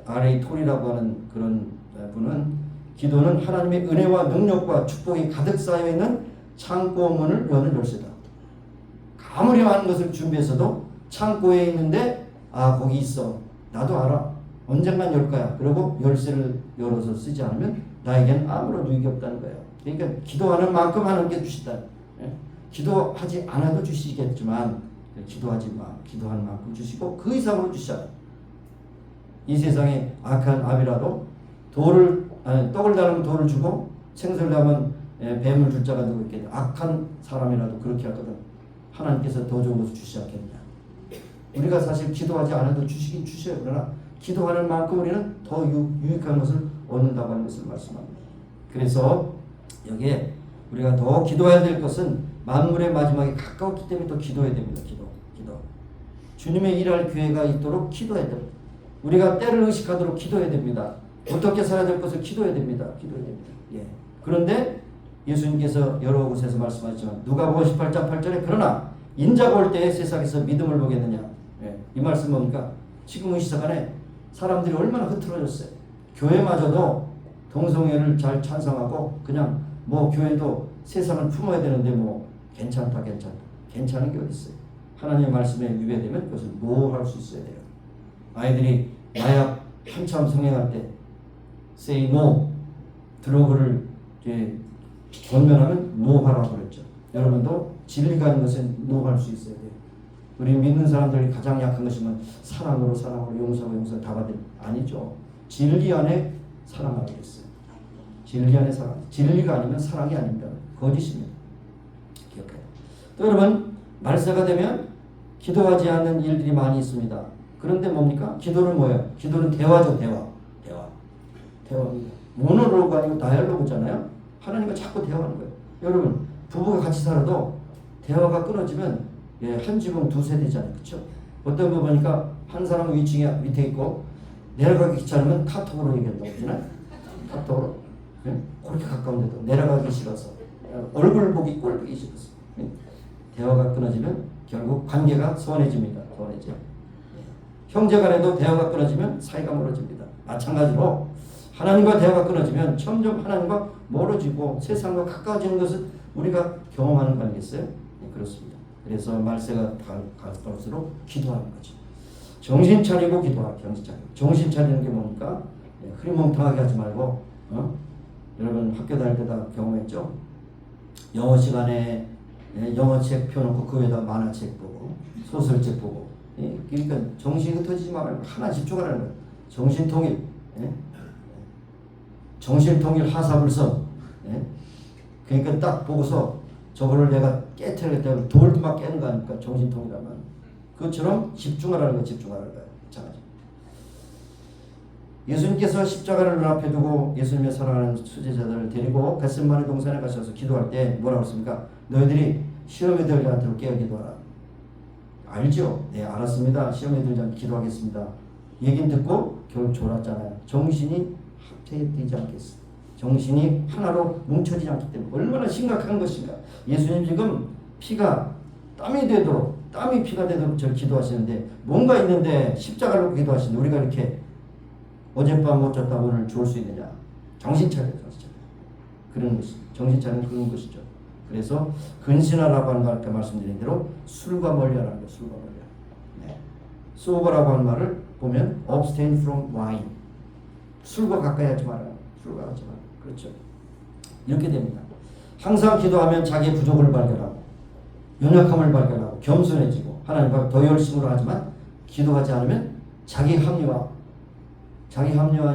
B: R.A. 톨이라고 하는 그런 분은 기도는 하나님의 은혜와 능력과 축복이 가득 쌓여있는 창고 문을 여는 열쇠다. 아무리 많은 것을 준비해서도 창고에 있는데 거기 있어. 나도 알아. 언젠간 열 거야. 그리고 열쇠를 열어서 쓰지 않으면 나에겐 아무런 유익이 없다는 거예요. 그러니까 기도하는 만큼 하나님께 주시다. 기도하지 않아도 주시겠지만 기도하지 마. 기도하는 만큼 주시고 그 이상으로 주셔요. 이 세상에 악한 아비라도 떡을 달라면 돌을 주고 생선을 달라면 뱀을 줄 자가 누구 있겠냐. 악한 사람이라도 그렇게 하거든. 하나님께서 더 좋은 것을 주시지 않겠냐. 우리가 사실 기도하지 않아도 주시긴 주셔요. 그러나 기도하는 만큼 우리는 더 유익한 것을 얻는다고 하는 것을 말씀합니다. 그래서 여기에 우리가 더 기도해야 될 것은 만물의 마지막에 가까웠기 때문에 더 기도해야 됩니다. 기도. 주님의 일할 기회가 있도록 기도해야 됩니다. 우리가 때를 의식하도록 기도해야 됩니다. 어떻게 살아야 될 것을 기도해야 됩니다. 예. 그런데 예수님께서 여러 곳에서 말씀하셨지만 누가복음 18장 8절에 그러나 인자가 올 때에 세상에서 믿음을 보겠느냐. 예. 이 말씀 뭡니까? 지금 이 시간에 사람들이 얼마나 흐트러졌어요. 교회마저도 동성애를 잘 찬성하고 그냥 뭐 교회도 세상을 품어야 되는데 뭐 괜찮다. 괜찮은 게 어디 있어요. 하나님의 말씀에 위배되면 그것을 모호할 수 있어야 돼요. 아이들이 마약 한참 성행할 때 say no, 드로그를 권면하면 노하라고 그랬죠. 여러분도 진리가 있는 것은 노할 수 있어야 돼요. 우리 믿는 사람들이 가장 약한 것이면 사랑으로 용서하고 다 받을 아니죠. 진리 안에 사랑하라고 했어요. 진리 안에 사랑. 진리가 아니면 사랑이 아닙니다. 거짓입니다. 기억해요. 또 여러분 말세가 되면 기도하지 않는 일들이 많이 있습니다. 그런데 뭡니까? 기도는 뭐예요? 기도는 대화죠. 대화입니다. 모노로그가 아니고 다이얼로그잖아요. 하나님과 자꾸 대화하는 거예요. 여러분 부부가 같이 살아도 대화가 끊어지면 한 지붕 두 세대잖아요. 그렇죠? 어떤 거 보니까 한 사람은 위층에 밑에 있고 내려가기 귀찮으면 카톡으로 얘기한다고 그러잖아요. 카톡으로. 그렇게 가까운데도 내려가기 싫어서 얼굴 보기 꼴보기 싫어서 대화가 끊어지면 결국 관계가 소원해집니다. 형제간에도 대화가 끊어지면 사이가 멀어집니다. 마찬가지로 하나님과 대화가 끊어지면 점점 하나님과 멀어지고 세상과 가까워지는 것을 우리가 경험하는 거 아니겠어요? 네, 그렇습니다. 그래서 말세가 갈수록 기도하는 거죠. 정신 차리고 기도하라. 정신 차리는 게 뭡니까? 네, 흐리멍텅하게 하지 말고 여러분 학교 다닐 때 다 경험했죠? 영어 시간에 영어책 펴놓고 그 위에다 만화책 보고 소설책 보고 그러니까 정신이 흩어지지 말고 하나 집중하라는 거예요. 정신통일 하사불성 그러니까 딱 보고서 저거를 내가 깨트리겠다고 돌도 막 깨는 거 아닙니까? 정신통일하면 그것처럼 집중하라는 거예요. 예수님께서 십자가를 눈앞에 두고 예수님의 사랑하는 수제자들을 데리고 겟세마네 동산에 가셔서 기도할 때 뭐라고 했습니까? 너희들이 시험에 들지 않도록 깨어 기도하라. 알죠? 네, 알았습니다. 시험에 들지 않도록 기도하겠습니다. 얘기는 듣고 결국 졸았잖아요. 정신이 합체되지 않겠어. 정신이 하나로 뭉쳐지지 않기 때문에 얼마나 심각한 것인가. 예수님 지금 피가 땀이 피가 되도록 저를 기도하시는데 뭔가 있는데 십자가를 놓고 기도하시는데 우리가 이렇게 어젯밤 못 잤다 오늘 좋을 수 있느냐. 정신 차려. 그런 것이 정신 차리는 그런 것이죠. 그래서 근신하라고 하는 거 아까 말씀드린 대로 술과 멀리하라는 거예요. 술과 멀리하라. 네. sober라고 하는 말을 보면 abstain from wine. 술과 가까이 하지 말아요. 그렇죠. 이렇게 됩니다. 항상 기도하면 자기의 부족을 발견하고 연약함을 발견하고 겸손해지고 하나님과 더 열심으로 하지만 기도하지 않으면 자기 합리화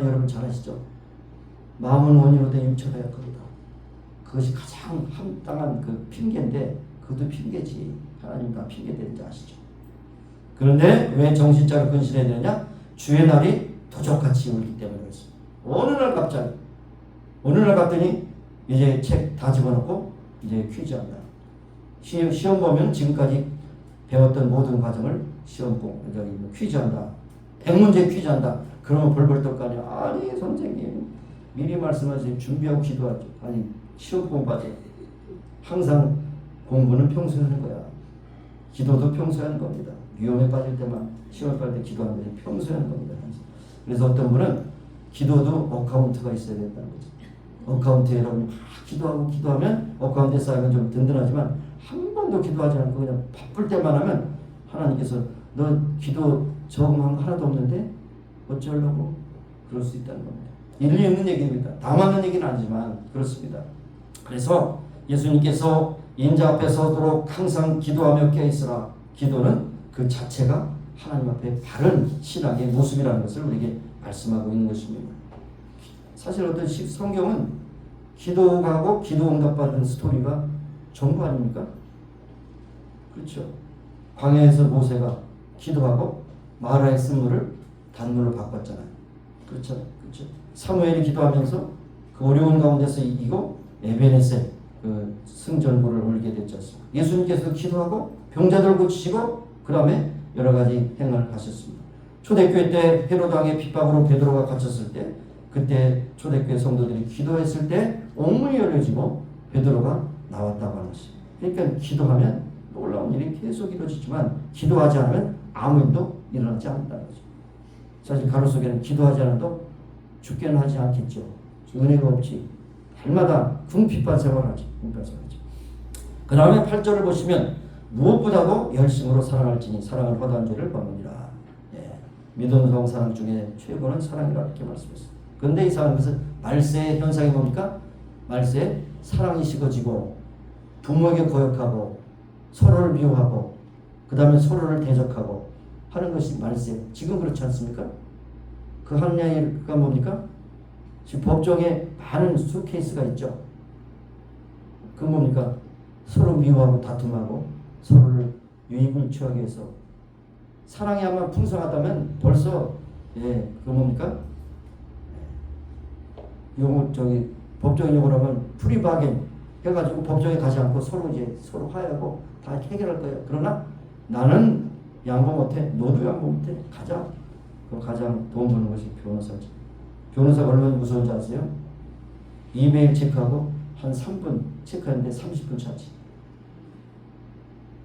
B: 여러분 잘 아시죠? 마음은 원인으로 된 육체가 약하다. 그것이 가장 합당한 그 핑계인데 그것도 핑계지. 하나님 다 핑계 되는지 아시죠? 그런데 왜 정신차려 근신해야 되느냐? 주의 날이 도적같이 오기 때문에 그렇습니다. 어느 날 갔더니 이제 책 다 집어넣고 이제 퀴즈한다. 시험 보면 지금까지 배웠던 모든 과정을 퀴즈한다. 100문제 퀴즈한다. 그러면 벌벌 떨 거 아니야. 아니 선생님 미리 말씀하세요. 준비하고 기도하죠. 아니 시험 공부하죠. 항상 공부는 평소에 하는 거야. 기도도 평소에 하는 겁니다. 위험에 빠질 때만 시험에 빠질 때 기도하는 것이 평소에 하는 겁니다. 그래서 어떤 분은 기도도 어카운트가 있어야 된다는 거죠. 어카운트에 여러분이 막 기도하면 어카운트에 쌓이면 좀 든든하지만 한 번도 기도하지 않고 그냥 바쁠 때만 하면 하나님께서 너 기도 적응한 거 하나도 없는데 어쩌려고 그럴 수 있다는 겁니다. 일리 있는 얘기입니다. 다 맞는 얘기는 아니지만 그렇습니다. 그래서 예수님께서 인자 앞에 서도록 항상 기도하며 깨어있으라. 기도는 그 자체가 하나님 앞에 바른 신앙의 모습이라는 것을 우리에게 말씀하고 있는 것입니다. 사실 어떤 성경은 기도하고 기도 응답받은 스토리가 전부 아닙니까? 그렇죠. 광야에서 모세가 기도하고 마라의 쓴물을 단물로 바꿨잖아요. 그렇죠. 사무엘이 기도하면서 그 어려운 가운데서 이기고 에베네셀 그 승전보를 올게 됐지 않습니까? 예수님께서 기도하고 병자들 고치시고 그 다음에 여러 가지 행을 하셨습니다. 초대교회 때 헤로드 왕의 핍박으로 베드로가 갇혔을 때 그때 초대교회 성도들이 기도했을 때 옥문이 열려지고 베드로가 나왔다고 하는 것입니다. 그러니까 기도하면 놀라운 일이 계속 이루어지지만 기도하지 않으면 아무 일도 일어나지 않는다는 거죠. 사실 가로 속에는 기도하지 않아도 죽게는 하지 않겠죠. 은혜가 없지. 날마다 궁핍한 생활하지. 그 다음에 8절을 보시면 무엇보다도 열심으로 사랑할지니 사랑은 허다한 죄를 범하니라. 믿음성 사랑 중에 최고는 사랑이라 이렇게 말씀했어요. 그런데 이상한 것은 말세의 현상이 뭡니까? 말세에 사랑이 식어지고 부모에게 고역하고 서로를 미워하고 그 다음에 서로를 대적하고 하는 것이 말세. 지금 그렇지 않습니까? 그 하느냐가 뭡니까? 지금 법정에 많은 수케이스가 있죠. 그 뭡니까? 서로 미워하고 다툼하고 서로를 유익을 취하기 위해서 사랑이 아마 풍성하다면 벌써 그 뭡니까? 법적인 용어로 하면 프리바겐 해가지고 법정에 가지 않고 서로 화해하고 다 해결할 거예요. 그러나 나는 양보 못해. 너도 양보 못해. 가자. 그럼 가장 돈 버는 것이 변호사지. 변호사가 얼마나 무서운지 아세요? 이메일 체크하고 한 3분 체크하는데 30분 차지.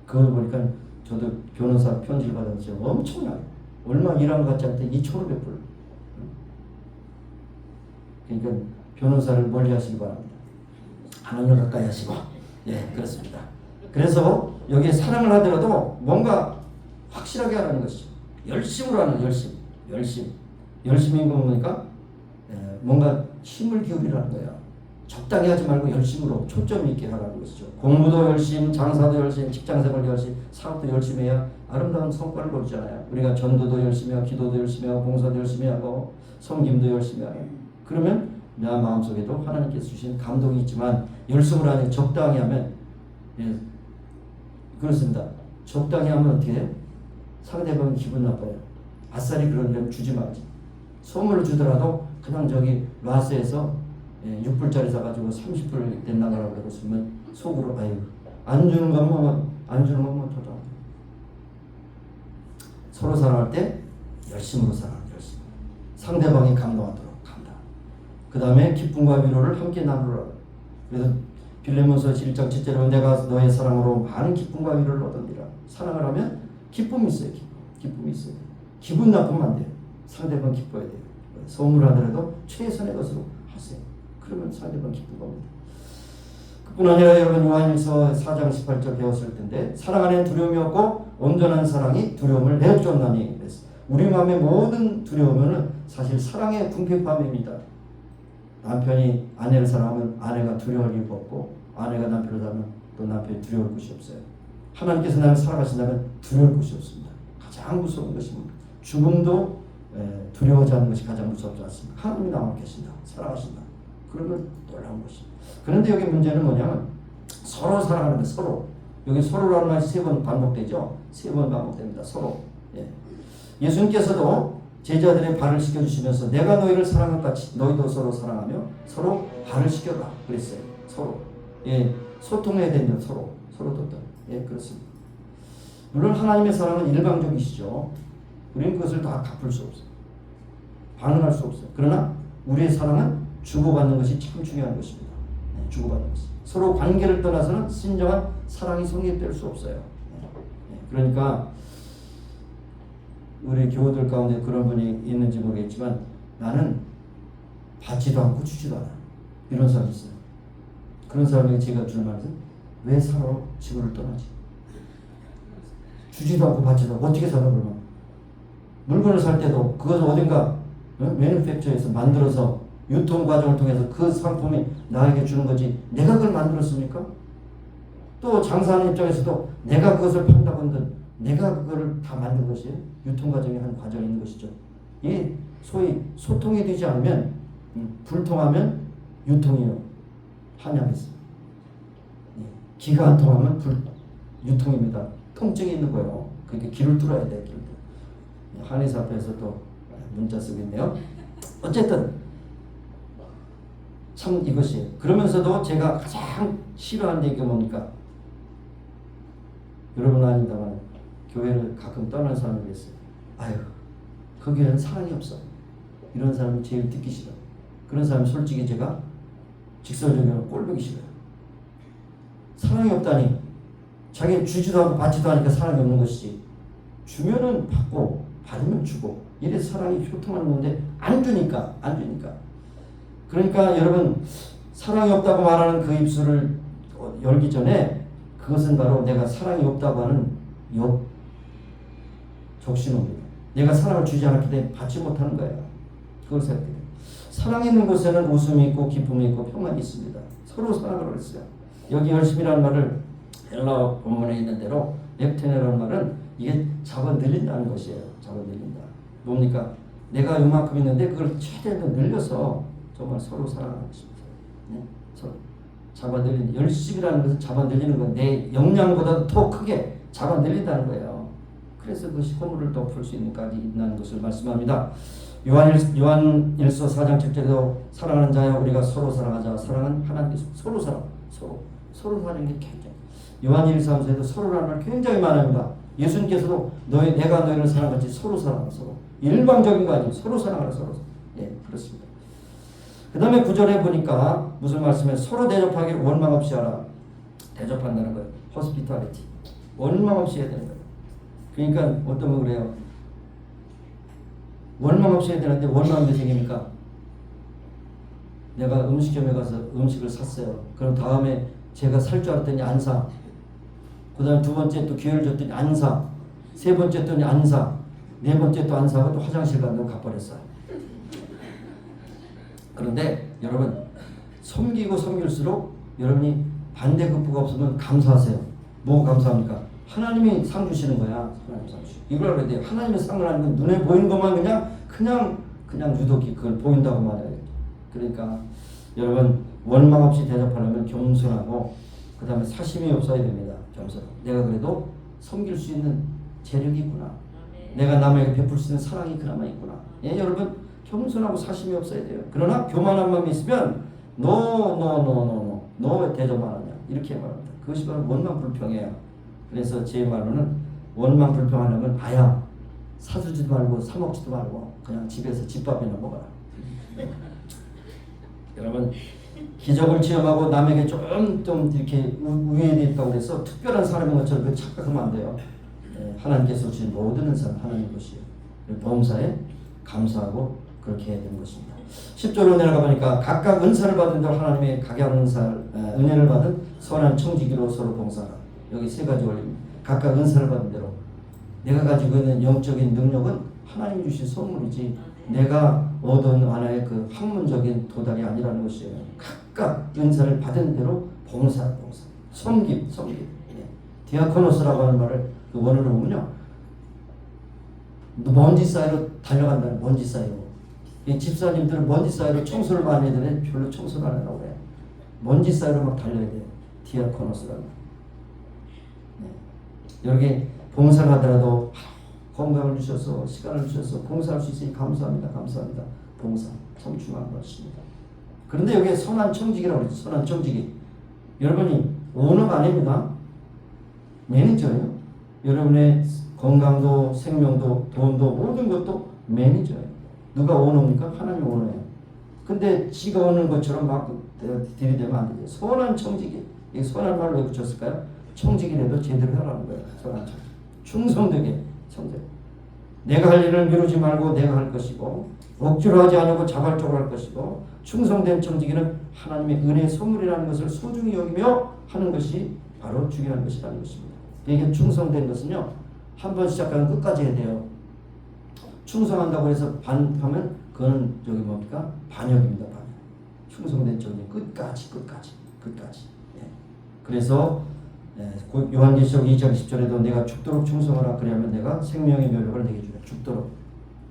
B: 그걸 보니까 저도 변호사 편지를 받았어요. 엄청나요. 얼마 일한 것 같지 않대. 2,500불. 그러니까 변호사를 멀리 하시기 바랍니다. 하나님을 가까이 하시고. 그렇습니다. 그래서 여기에 사랑을 하더라도 뭔가 확실하게 하라는 것이죠. 열심으로 하는 열심인 거 보니까 뭔가 힘을 기울이라는 거예요. 적당히 하지 말고 열심으로 초점 있게 하라는 것이죠. 공부도 열심, 장사도 열심, 직장생활도 열심, 사업도 열심히 해야 아름다운 성과를 거두잖아요. 우리가 전도도 열심히 하고 기도도 열심히 하고 봉사도 열심히 하고 섬김도 열심히 하고 그러면 내 마음속에도 하나님께서 주신 감동이 있지만 열심으로 하니 적당히 하면 그렇습니다. 적당히 하면 어떻게 해요? 상대방이 기분 나빠요. 아싸리 그런 데 주지 말지. 선물을 주더라도 그냥 저기 라스에서 6불짜리 사가지고 30불 된 나가라고 그러고 쓰면 속으로 아유 안 주는 건 뭐 저도 서로 사랑할 때 열심으로 사랑하는 열심. 상대방이 감동하도록 한다. 그 다음에 기쁨과 위로를 함께 나누라. 그래서 빌레몬서 1장 7절에 내가 너의 사랑으로 많은 기쁨과 위로를 얻으리라. 사랑을 하면 기쁨이 있어요. 기쁨이 있어요. 기분 나쁘면 안 돼요. 상대방 기뻐야 돼요. 선물을 하더라도 최선의 것으로 하세요. 그러면 상대방 기쁜 겁니다. 그뿐 아니라 여러분 요한일서 4장 18절 배웠을 텐데 사랑 안에는 두려움이 없고 온전한 사랑이 두려움을 내쫓나니 우리 마음의 모든 두려움은 사실 사랑의 궁핍함입니다. 남편이 아내를 사랑하면 아내가 두려울 이유가 없고 아내가 남편을 사랑하면 또 남편이 두려울 것이 없어요. 하나님께서 나를 사랑하신다면 두려울 것이 없습니다. 가장 무서운 것입니다. 죽음도 두려워하지 않는 것이 가장 무섭지 않습니까? 하나님이 나와 계신다. 사랑하신다. 그러면 놀라운 것입니다. 그런데 여기 문제는 뭐냐면 서로 사랑하는 거 서로. 여기 서로라는 말이 3번 반복되죠. 3번 반복됩니다. 서로. 예수님께서도 제자들의 발을 씻겨주시면서 내가 너희를 사랑한 같이 너희도 서로 사랑하며 서로 발을 씻겨라 그랬어요. 서로. 소통해야 됩니다. 서로 돕다. 그렇습니다. 물론 하나님의 사랑은 일방적이시죠. 우리는 그것을 다 갚을 수 없어요. 반응할 수 없어요. 그러나 우리의 사랑은 주고받는 것이 참 중요한 것입니다. 주고받는 것이. 서로 관계를 떠나서는 진정한 사랑이 성립될 수 없어요. 그러니까 우리 교우들 가운데 그런 분이 있는지 모르겠지만 나는 받지도 않고 주지도 않아. 이런 사람이 있어요. 그런 사람에게 제가 줄 말은 왜 서로 지구를 떠나지? 주지도 않고 받지도 않고 어떻게 살아 그러면? 물건을 살 때도 그것을 어딘가 매니팩처에서 만들어서 유통 과정을 통해서 그 상품이 나에게 주는 거지 내가 그걸 만들었습니까? 또 장사하는 입장에서도 내가 그것을 판다고 한들 내가 그거를 다 만든 것이에요. 유통 과정의 한 과정이 있는 것이죠. 이 소위 소통이 되지 않으면 불통하면 유통이요. 한약에서 기가 안 통하면 유통입니다. 통증이 있는 거예요. 그러니까 길을 뚫어야 돼. 길을 뚫어. 한의사 앞에서 또 문자 쓰고 있네요. 어쨌든 참 이것이에요. 그러면서도 제가 가장 싫어하는 얘기가 뭡니까? 여러분 아닙니다만 교회를 가끔 떠나는 사람이 그랬어요. 아유, 그 교회는 사랑이 없어. 이런 사람이 제일 듣기 싫어. 그런 사람이 솔직히 제가 직설적으로 꼴보기 싫어요. 사랑이 없다니. 자기는 주지도 않고 받지도 않으니까 사랑이 없는 것이지. 주면은 받고 받으면 주고 이래서 사랑이 효통하는 건데 안 주니까. 그러니까 여러분 사랑이 없다고 말하는 그 입술을 열기 전에 그것은 바로 내가 사랑이 없다고 하는 적신호입니다. 내가 사랑을 주지 않았기 때문에 받지 못하는 거예요. 그걸 생각해요. 사랑이 있는 곳에는 웃음이 있고 기쁨이 있고 평안이 있습니다. 서로 사랑을 했어요. 여기 열심이라는 말을 헬라어 본문에 있는 대로 넵테네라는 말은 이게 잡아 늘린다는 것이에요. 잡아 늘린다. 뭡니까? 내가 요만큼 있는데 그걸 최대한 더 늘려서 정말 서로 사랑하는 것입니다. 네? 서로 잡아 늘리는 열심이라는 것은 잡아 늘리는 건 내 역량보다도 더 크게 잡아 늘린다는 거예요. 그래서 그것이 허물을 덮을 수 있는 것을 말씀합니다. 요한일서 4장 7절에도 사랑하는 자여 우리가 서로 사랑하자. 사랑은 하나님께서 서로 사랑하는 게 굉장히 요한일서에도 서로라는 말 굉장히 많습니다. 예수님께서도 내가 너희를 사랑하지 서로 사랑하라. 서로 일방적인 거 아니에요. 서로 사랑하라. 서로. 예, 그렇습니다. 그 다음에 9절에 보니까 무슨 말씀에 서로 대접하기 원망 없이 하라. 대접한다는 거예요. hospitality. 원망 없이 해야 되는 거예요. 그러니까 어떤 분 그래요. 원망 없이 해야 되는데 원망이 왜 생깁니까? 내가 음식점에 가서 음식을 샀어요. 그럼 다음에 제가 살 줄 알았더니 안 사. 그 다음에 두 번째 또 기회를 줬더니 안 사. 세 번째 또 안 사. 네 번째 또 안 사고 또 화장실 간다고 가버렸어요. 그런데 여러분 섬기고 섬길수록 여러분이 반대급부가 없으면 감사하세요. 뭐 감사합니까? 하나님이 상 주시는 거야. 하나님 상 주시. 이걸 알아야 돼요. 하나님의 상을 하는 건 눈에 보이는 것만 그냥 유독히 그걸 보인다고 말해요. 그러니까 여러분 원망 없이 대접하려면 겸손하고 그 다음에 사심이 없어야 됩니다. 겸손하고 내가 그래도 섬길 수 있는 재력이 있구나. 내가 남에게 베풀 수 있는 사랑이 그나마 있구나. 예, 여러분 겸손하고 사심이 없어야 돼요. 그러나 교만한 마음이 있으면 너 왜 대접 안 하냐 이렇게 말합니다. 그것이 바로 원망 불평이에요. 그래서 제 말로는 원망 불평하려면 아야 사주지도 말고 사먹지도 말고 그냥 집에서 집밥이나 먹어라. 여러분 기적을 체험하고 남에게 좀 이렇게 우애돼 있다고 해서 특별한 사람인 것처럼 착각하면 안 돼요. 하나님께서 주신 모든 은사는 하나님 것이에요. 범사에 감사하고 그렇게 해야 되는 것입니다. 10절로 내려가 보니까 각각 은사를 받은 대로 하나님의 각양 은혜를 받은 선한 청지기로 서로 봉사하라. 여기 세 가지 원리입니다. 각각 은사를 받은 대로 내가 가지고 있는 영적인 능력은 하나님이 주신 선물이지 내가 얻은 하나의 그 학문적인 도달이 아니라는 것이에요. 각각 은사를 받은 대로 봉사 섬김 디아코노스라고 하는 말을 그 원어로 보면요 먼지 사이로 달려간다는 먼지 사이로 이 집사님들은 먼지 사이로 청소를 많이 해야 되는데 별로 청소를 안 하라고 해요. 먼지 사이로 막 달려야 돼요. 디아코노스라는 여기 봉사를 하더라도 건강을 주셔서 시간을 주셔서 봉사할 수 있으니 감사합니다. 봉사 참 중요한 것입니다. 그런데 여기 선한 청지기라고 그러죠. 선한 청지기 여러분이 오너가 아닙니다. 매니저예요. 여러분의 건강도 생명도 돈도 모든 것도 매니저예요. 누가 오너입니까? 하나님이 오너예요. 근데 지가 오는 것처럼 막 들이대면 안 되죠. 선한 청지기. 이 선한 말로 왜 붙였을까요? 청지기라도 제대로 하라는 거예요. 선한 청지기. 충성되게 청지기. 내가 할 일을 미루지 말고 내가 할 것이고 억지로 하지 않고 자발적으로 할 것이고 충성된 청지기는 하나님의 은혜의 선물이라는 것을 소중히 여기며 하는 것이 바로 중요한 것이라는 것입니다. 이게 충성된 것은요. 한 번 시작하면 끝까지 해야 돼요. 충성한다고 해서 반하면 그건 저기 뭡니까? 반역입니다. 반역. 충성된 청지기 끝까지. 예. 그래서 요한계시록 2장 10절에도 내가 죽도록 충성하라 그리하면 내가 생명의 멸력을 내게 주라. 죽도록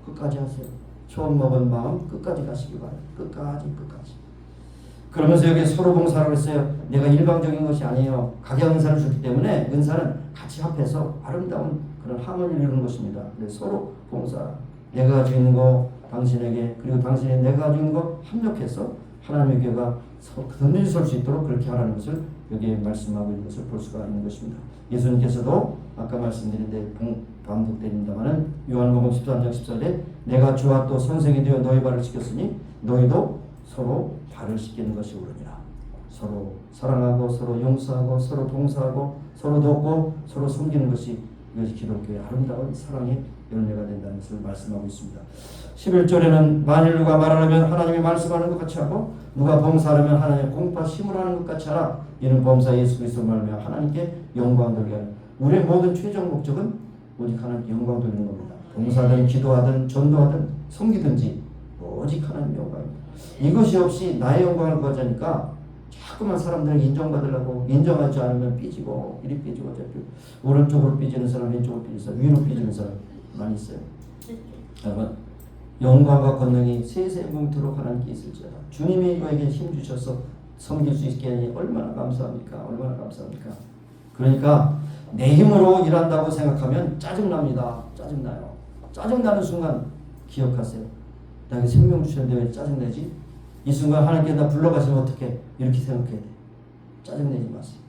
B: 끝까지 하세요. 처음 먹은 마음 끝까지 가시기 바랍니다. 끝까지. 그러면서 여기 서로 봉사라고 했어요. 내가 일방적인 것이 아니에요. 각양 은사를 주기 때문에 은사는 같이 합해서 아름다운 그런 하모니를 이루는 것입니다. 서로 봉사. 내가 가지고 있는 거 당신에게, 그리고 당신이 내가 가지고 있는 거 합력해서 하나님의 교회가 든든히 설 수 있도록 그렇게 하라는 것을 여기에 말씀하고 있는 것을 볼 수가 있는 것입니다. 예수님께서도 아까 말씀드린 데 반복됩니다마는 요한복음 13장 14절에 내가 주와 또 선생이 되어 너희 발을 씻겼으니 너희도 서로 발을 씻기는 것이 옳으니라. 서로 사랑하고 서로 용서하고 서로 봉사하고 서로 돕고 서로 섬기는 것이 이것이 기독교의 아름다운 사랑의 열매가 된다는 것을 말씀하고 있습니다. 11절에는 만일 누가 말하려면 하나님이 말씀하는 것 같이 하고 누가 봉사하려면 하나님의 공파 힘을 하는 것 같이 하라. 이는 범사 예수 그리스도 말미암아 하나님께 영광 돌리게 하는 우리의 모든 최종 목적은 오직 하나님께 영광 돌리는 겁니다. 봉사든 기도하든 전도하든 섬기든지 오직 하나님의 영광입니다. 이것이 없이 나의 영광을 구하자니까 자꾸만 사람들에게 인정받으려고 인정하지 않으면 삐지고 이리 삐지고 저리 삐지고 오른쪽으로 삐지는 사람 왼쪽으로 삐지는 사람 위로 삐지는 사람 많이 있어요. 여러분 영광과 권능이 세세 뭉토록 하나님께 있을지어다. 주님이 이거에게 힘 주셔서 섬길 수 있게 하니 얼마나 감사합니까? 얼마나 감사합니까? 그러니까 내 힘으로 일한다고 생각하면 짜증납니다. 짜증나요. 짜증나는 순간 기억하세요. 나에게 생명 주셨는데 왜 짜증내지? 이 순간 하나님께 나 불러가시면 어떡해? 이렇게 생각해야 돼. 짜증내지 마세요.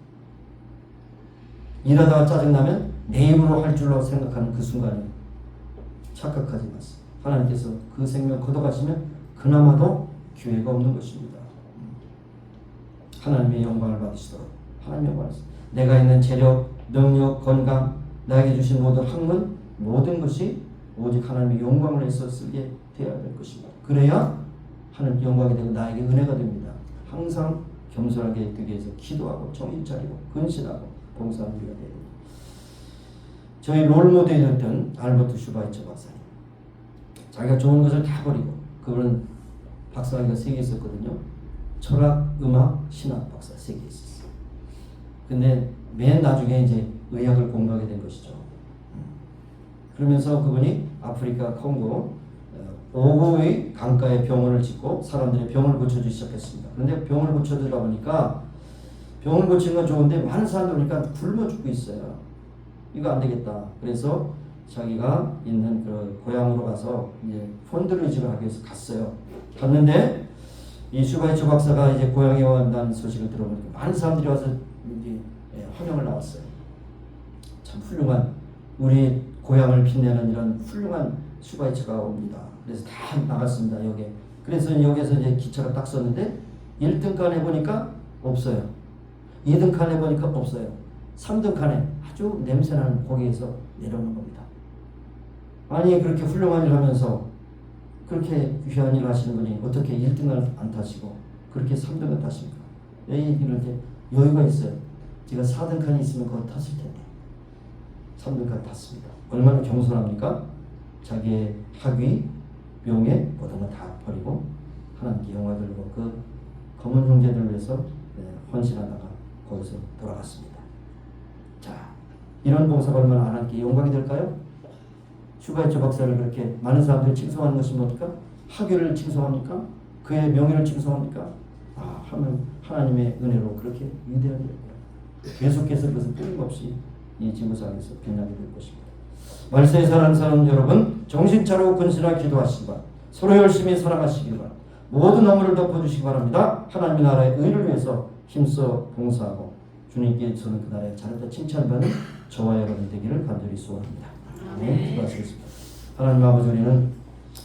B: 일하다가 짜증나면 내 힘으로 할 줄로 생각하는 그 순간에 착각하지 마세요. 하나님께서 그 생명 걷어가시면 그나마도 기회가 없는 것입니다. 하나님의 영광을 받으시도록 하나님의 영광을 받으시도록 내가 있는 재력, 능력, 건강, 나에게 주신 모든 학문 모든 것이 오직 하나님의 영광을 위해서 쓰게 되어야 될 것입니다. 그래야 하나님 영광이 되고 나에게 은혜가 됩니다. 항상 겸손하게 되기 위해서 기도하고 정신 차리고 근신하고 봉사하는 우리가 되야 됩니다. 저희 롤모델이었던 알버트 슈바이처 박사님, 자기가 좋은 것을 다 버리고, 그분은 박사학위가 3개 있었거든요. 철학, 음악, 신학 박사 3개 있었어요. 근데 맨 나중에 이제 의학을 공부하게 된 것이죠. 그러면서 그분이 아프리카 콩고 오고의 강가에 병원을 짓고 사람들의 병을 고쳐주기 시작했습니다. 그런데 병을 고쳐주다 보니까 병을 고치는 건 좋은데 많은 사람들 보니까 굶어 죽고 있어요. 이거 안 되겠다. 그래서 자기가 있는 그 고향으로 가서 이제 펀드레이징을 하기 위해서 갔어요. 갔는데 이 슈바이처 박사가 이제 고향에 온다는 소식을 들어보니까 많은 사람들이 와서 이제 환영을 나왔어요. 참 훌륭한 우리 고향을 빛내는 이런 훌륭한 슈바이처가 옵니다. 그래서 다 나갔습니다. 여기에. 그래서 여기에서 이제 기차가 딱 섰는데 1등 칸에 보니까 없어요. 2등 칸에 보니까 없어요. 3등 칸에 아주 냄새나는 거기에서 내려오는 겁니다. 아니 그렇게 훌륭한 일을 하면서 그렇게 귀한 일을 하시는 분이 어떻게 1등을 안 타시고 그렇게 3등을 타십니까? 이럴 때 여유가 있어요. 제가 4등 칸이 있으면 그거 탔을 텐데 3등 칸 탔습니다. 얼마나 겸손합니까? 자기의 학위, 명예 모든 걸 다 버리고 하나님께 영광 돌리고 그 검은 형제들을 위해서 헌신하다가 거기서 돌아갔습니다. 자, 이런 봉사가 얼마나 하나님께 영광이 될까요? 슈바이처 박사를 그렇게 많은 사람들이 칭송하는 것이 뭡니까? 학위를 칭송합니까? 그의 명예를 칭송합니까? 하면 하나님의 은혜로 그렇게 위대하게 될 거예요. 계속해서 그것을 끊임없이 이 지구상에서 빛나게 될 것입니다. 말세에 사는 사람 여러분, 정신 차리고 근신하게 기도하시기 바랍니다. 서로 열심히 사랑하시기 바랍니다. 모든 업무를 덮어주시기 바랍니다. 하나님의 나라의 의를 위해서 힘써 봉사하고 주님께 저는 그 나라에 잘했다 칭찬받는 저와 여러분 되기를 간절히 소원합니다. 아멘. 기도하시겠습니다. 하나님 아버지, 우리는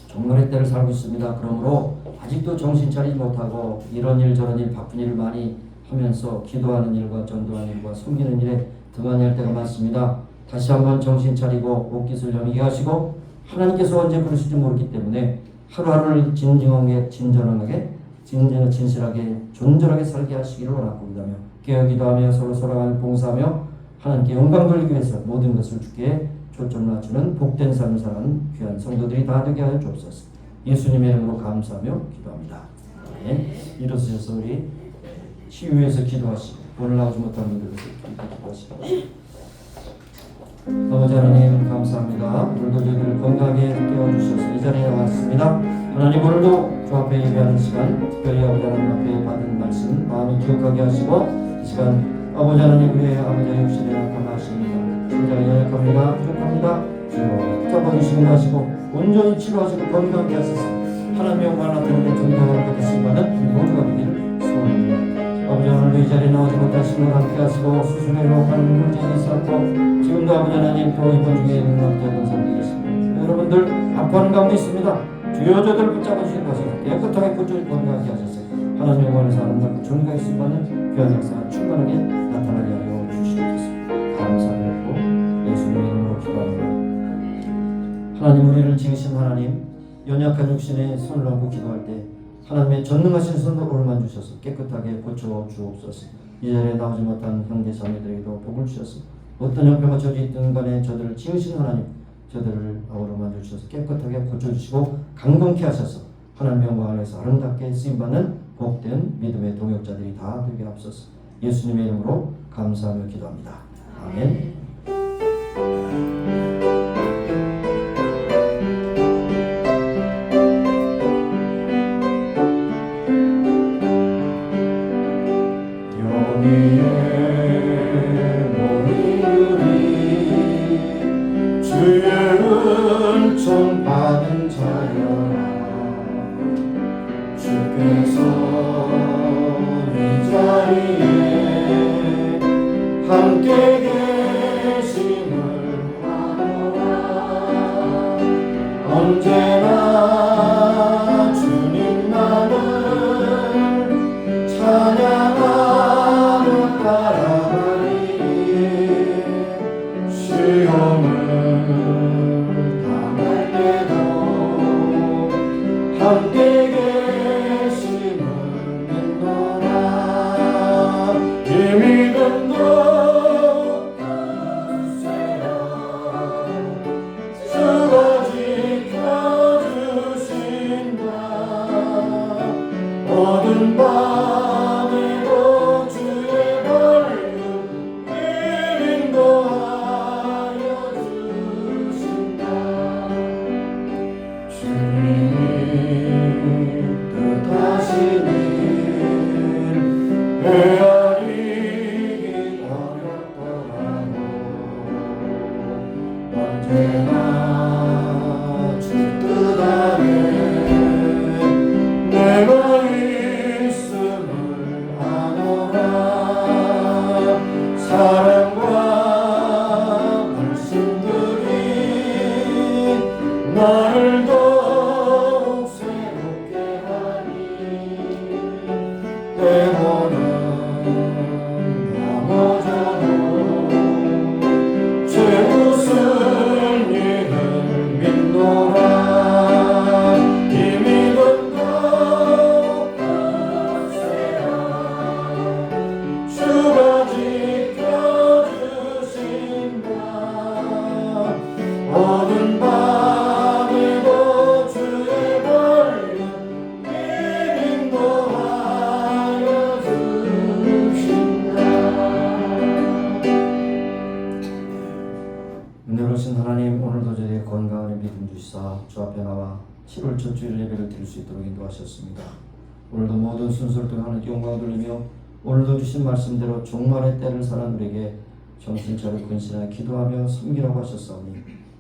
B: 종말의 때를 살고 있습니다. 그러므로 아직도 정신 차리지 못하고 이런 일 저런 일 바쁜 일을 많이 하면서 기도하는 일과 전도하는 일과 섬기는 일에 등한히 할 때가 많습니다. 다시 한번 정신 차리고 옷깃을 여미게 하시고 하나님께서 언제 부르실지 모르기 때문에 하루하루를 진정하게 진실하게 존전하게 살게 하시기를 원하고 기도하며 깨어 기도하며 서로 사랑하며 봉사하며 하나님께 영광 돌리기 위해서 모든 것을 주께 초점을 맞추는 복된 삶을 사는 귀한 성도들이 다 되게 하여 주옵소서. 예수님의 이름으로 감사하며 기도합니다. 네. 일어서셔서 우리 치유해서 기도하시고 오늘 나오지 못한 분들을 기도하시고 아버지 하나님 감사합니다. 오늘도 저희들을 건강하게 깨워주셔서 이 자리에 나왔습니다. 하나님 오늘도 주 앞에 예배하는 시간 특별히 아버지 하나님 앞에 받은 말씀 마음에 기억하게 하시고 이 시간 아버지 하나님 우리의 아버지 육신에 감사하십니다. 심장이 연약합니다. 부족합니다. 주여 붙잡아주시고 하시고 온전히 치료하시고 건강하게 하소서. 하나님의 영광을 나타내는 존경을 받으신 바는 우리 모두가 되기를 소원합니다. 아버지 오늘도 이 자리에 나오지 못하신 걸 함께 하시고 수술회로 가는 문제가 있었고 지금도 아버지 하나님 또 이번 중에 있는 함께 하는 사람들이 있습니다. 여러분들 아파하는 가운데 있습니다. 주여 저들을 붙잡아 주시고 하소서. 깨끗하게 고쳐지 건강하게 하소서. 하나님의 영광에서 아름답고 존귀하게 쓰임받는 귀한 역사가 충만하게 나타나게 하여 주시옵소서. 감사드리고 예수님의 이름으로 기도합니다. 하나님 우리를 지으신 하나님 연약한 육신에 손을 얹고 기도할 때 하나님의 전능하신 손으로 오르만 주셔서 깨끗하게 고쳐 주옵소서. 이 자리에 나오지 못한 형제 자매들에게도 복을 주셔서 어떤 형편과 저리 있든 간에 저들을 지으신 하나님 저들을 오르만 주셔서 깨끗하게 고쳐주시고 강건케 하셔서 하나님의 영광 안에서 아름답게 쓰임받는 복된 믿음의 동역자들이 다 되게 하옵소서. 예수님의 이름으로 감사하며 기도합니다. 아멘.
C: 주의 은총 받은 자여라 주께서 이 자리에 함께 계심을 아노라 언제나 주님만을 찬양하며 따라가리에 시험을 함께 계심을 믿노라 이 믿음도 크세요 주가 지켜주신다 모든 밤에도 주의 권능 인도하여 주신다 뜻하신 일 헤아리기 어렵더라도 언제나 주 뜻 아래 내가 있음을 아노라 사랑과 말씀들이 나를 때로는 넘어져도 제 웃은 이는 믿노라 이 믿음도 크세요 주가 지켜주신다 모든 밤에도 주의 권능 인도하여
B: 은혜로우신 하나님 오늘도 저희의 건강을 믿음 주시사 주 앞에 나와 7월 첫 주일 예배를 드릴 수 있도록 인도하셨습니다. 오늘도 모든 순서를 통해 하나님께 영광을 돌리며 오늘도 주신 말씀대로 종말의 때를 사는 우리에게 정신 차려 근신하여 기도하며 섬기라고 하셨사오니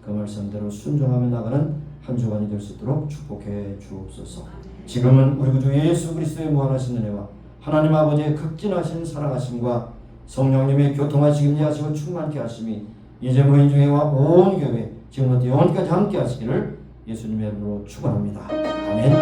B: 그 말씀대로 순종하며 나가는 한 주간이 될 수 있도록 축복해 주옵소서. 지금은 우리 구주 예수 그리스도의 무한하신 은혜와 하나님 아버지의 극진하신 사랑하심과 성령님의 교통하시기 임재하시고 충만케 하심이 이제 모인 중에와 온 교회 지금부터 영원까지 함께 하시기를 예수님의 이름으로 축원합니다. 아멘.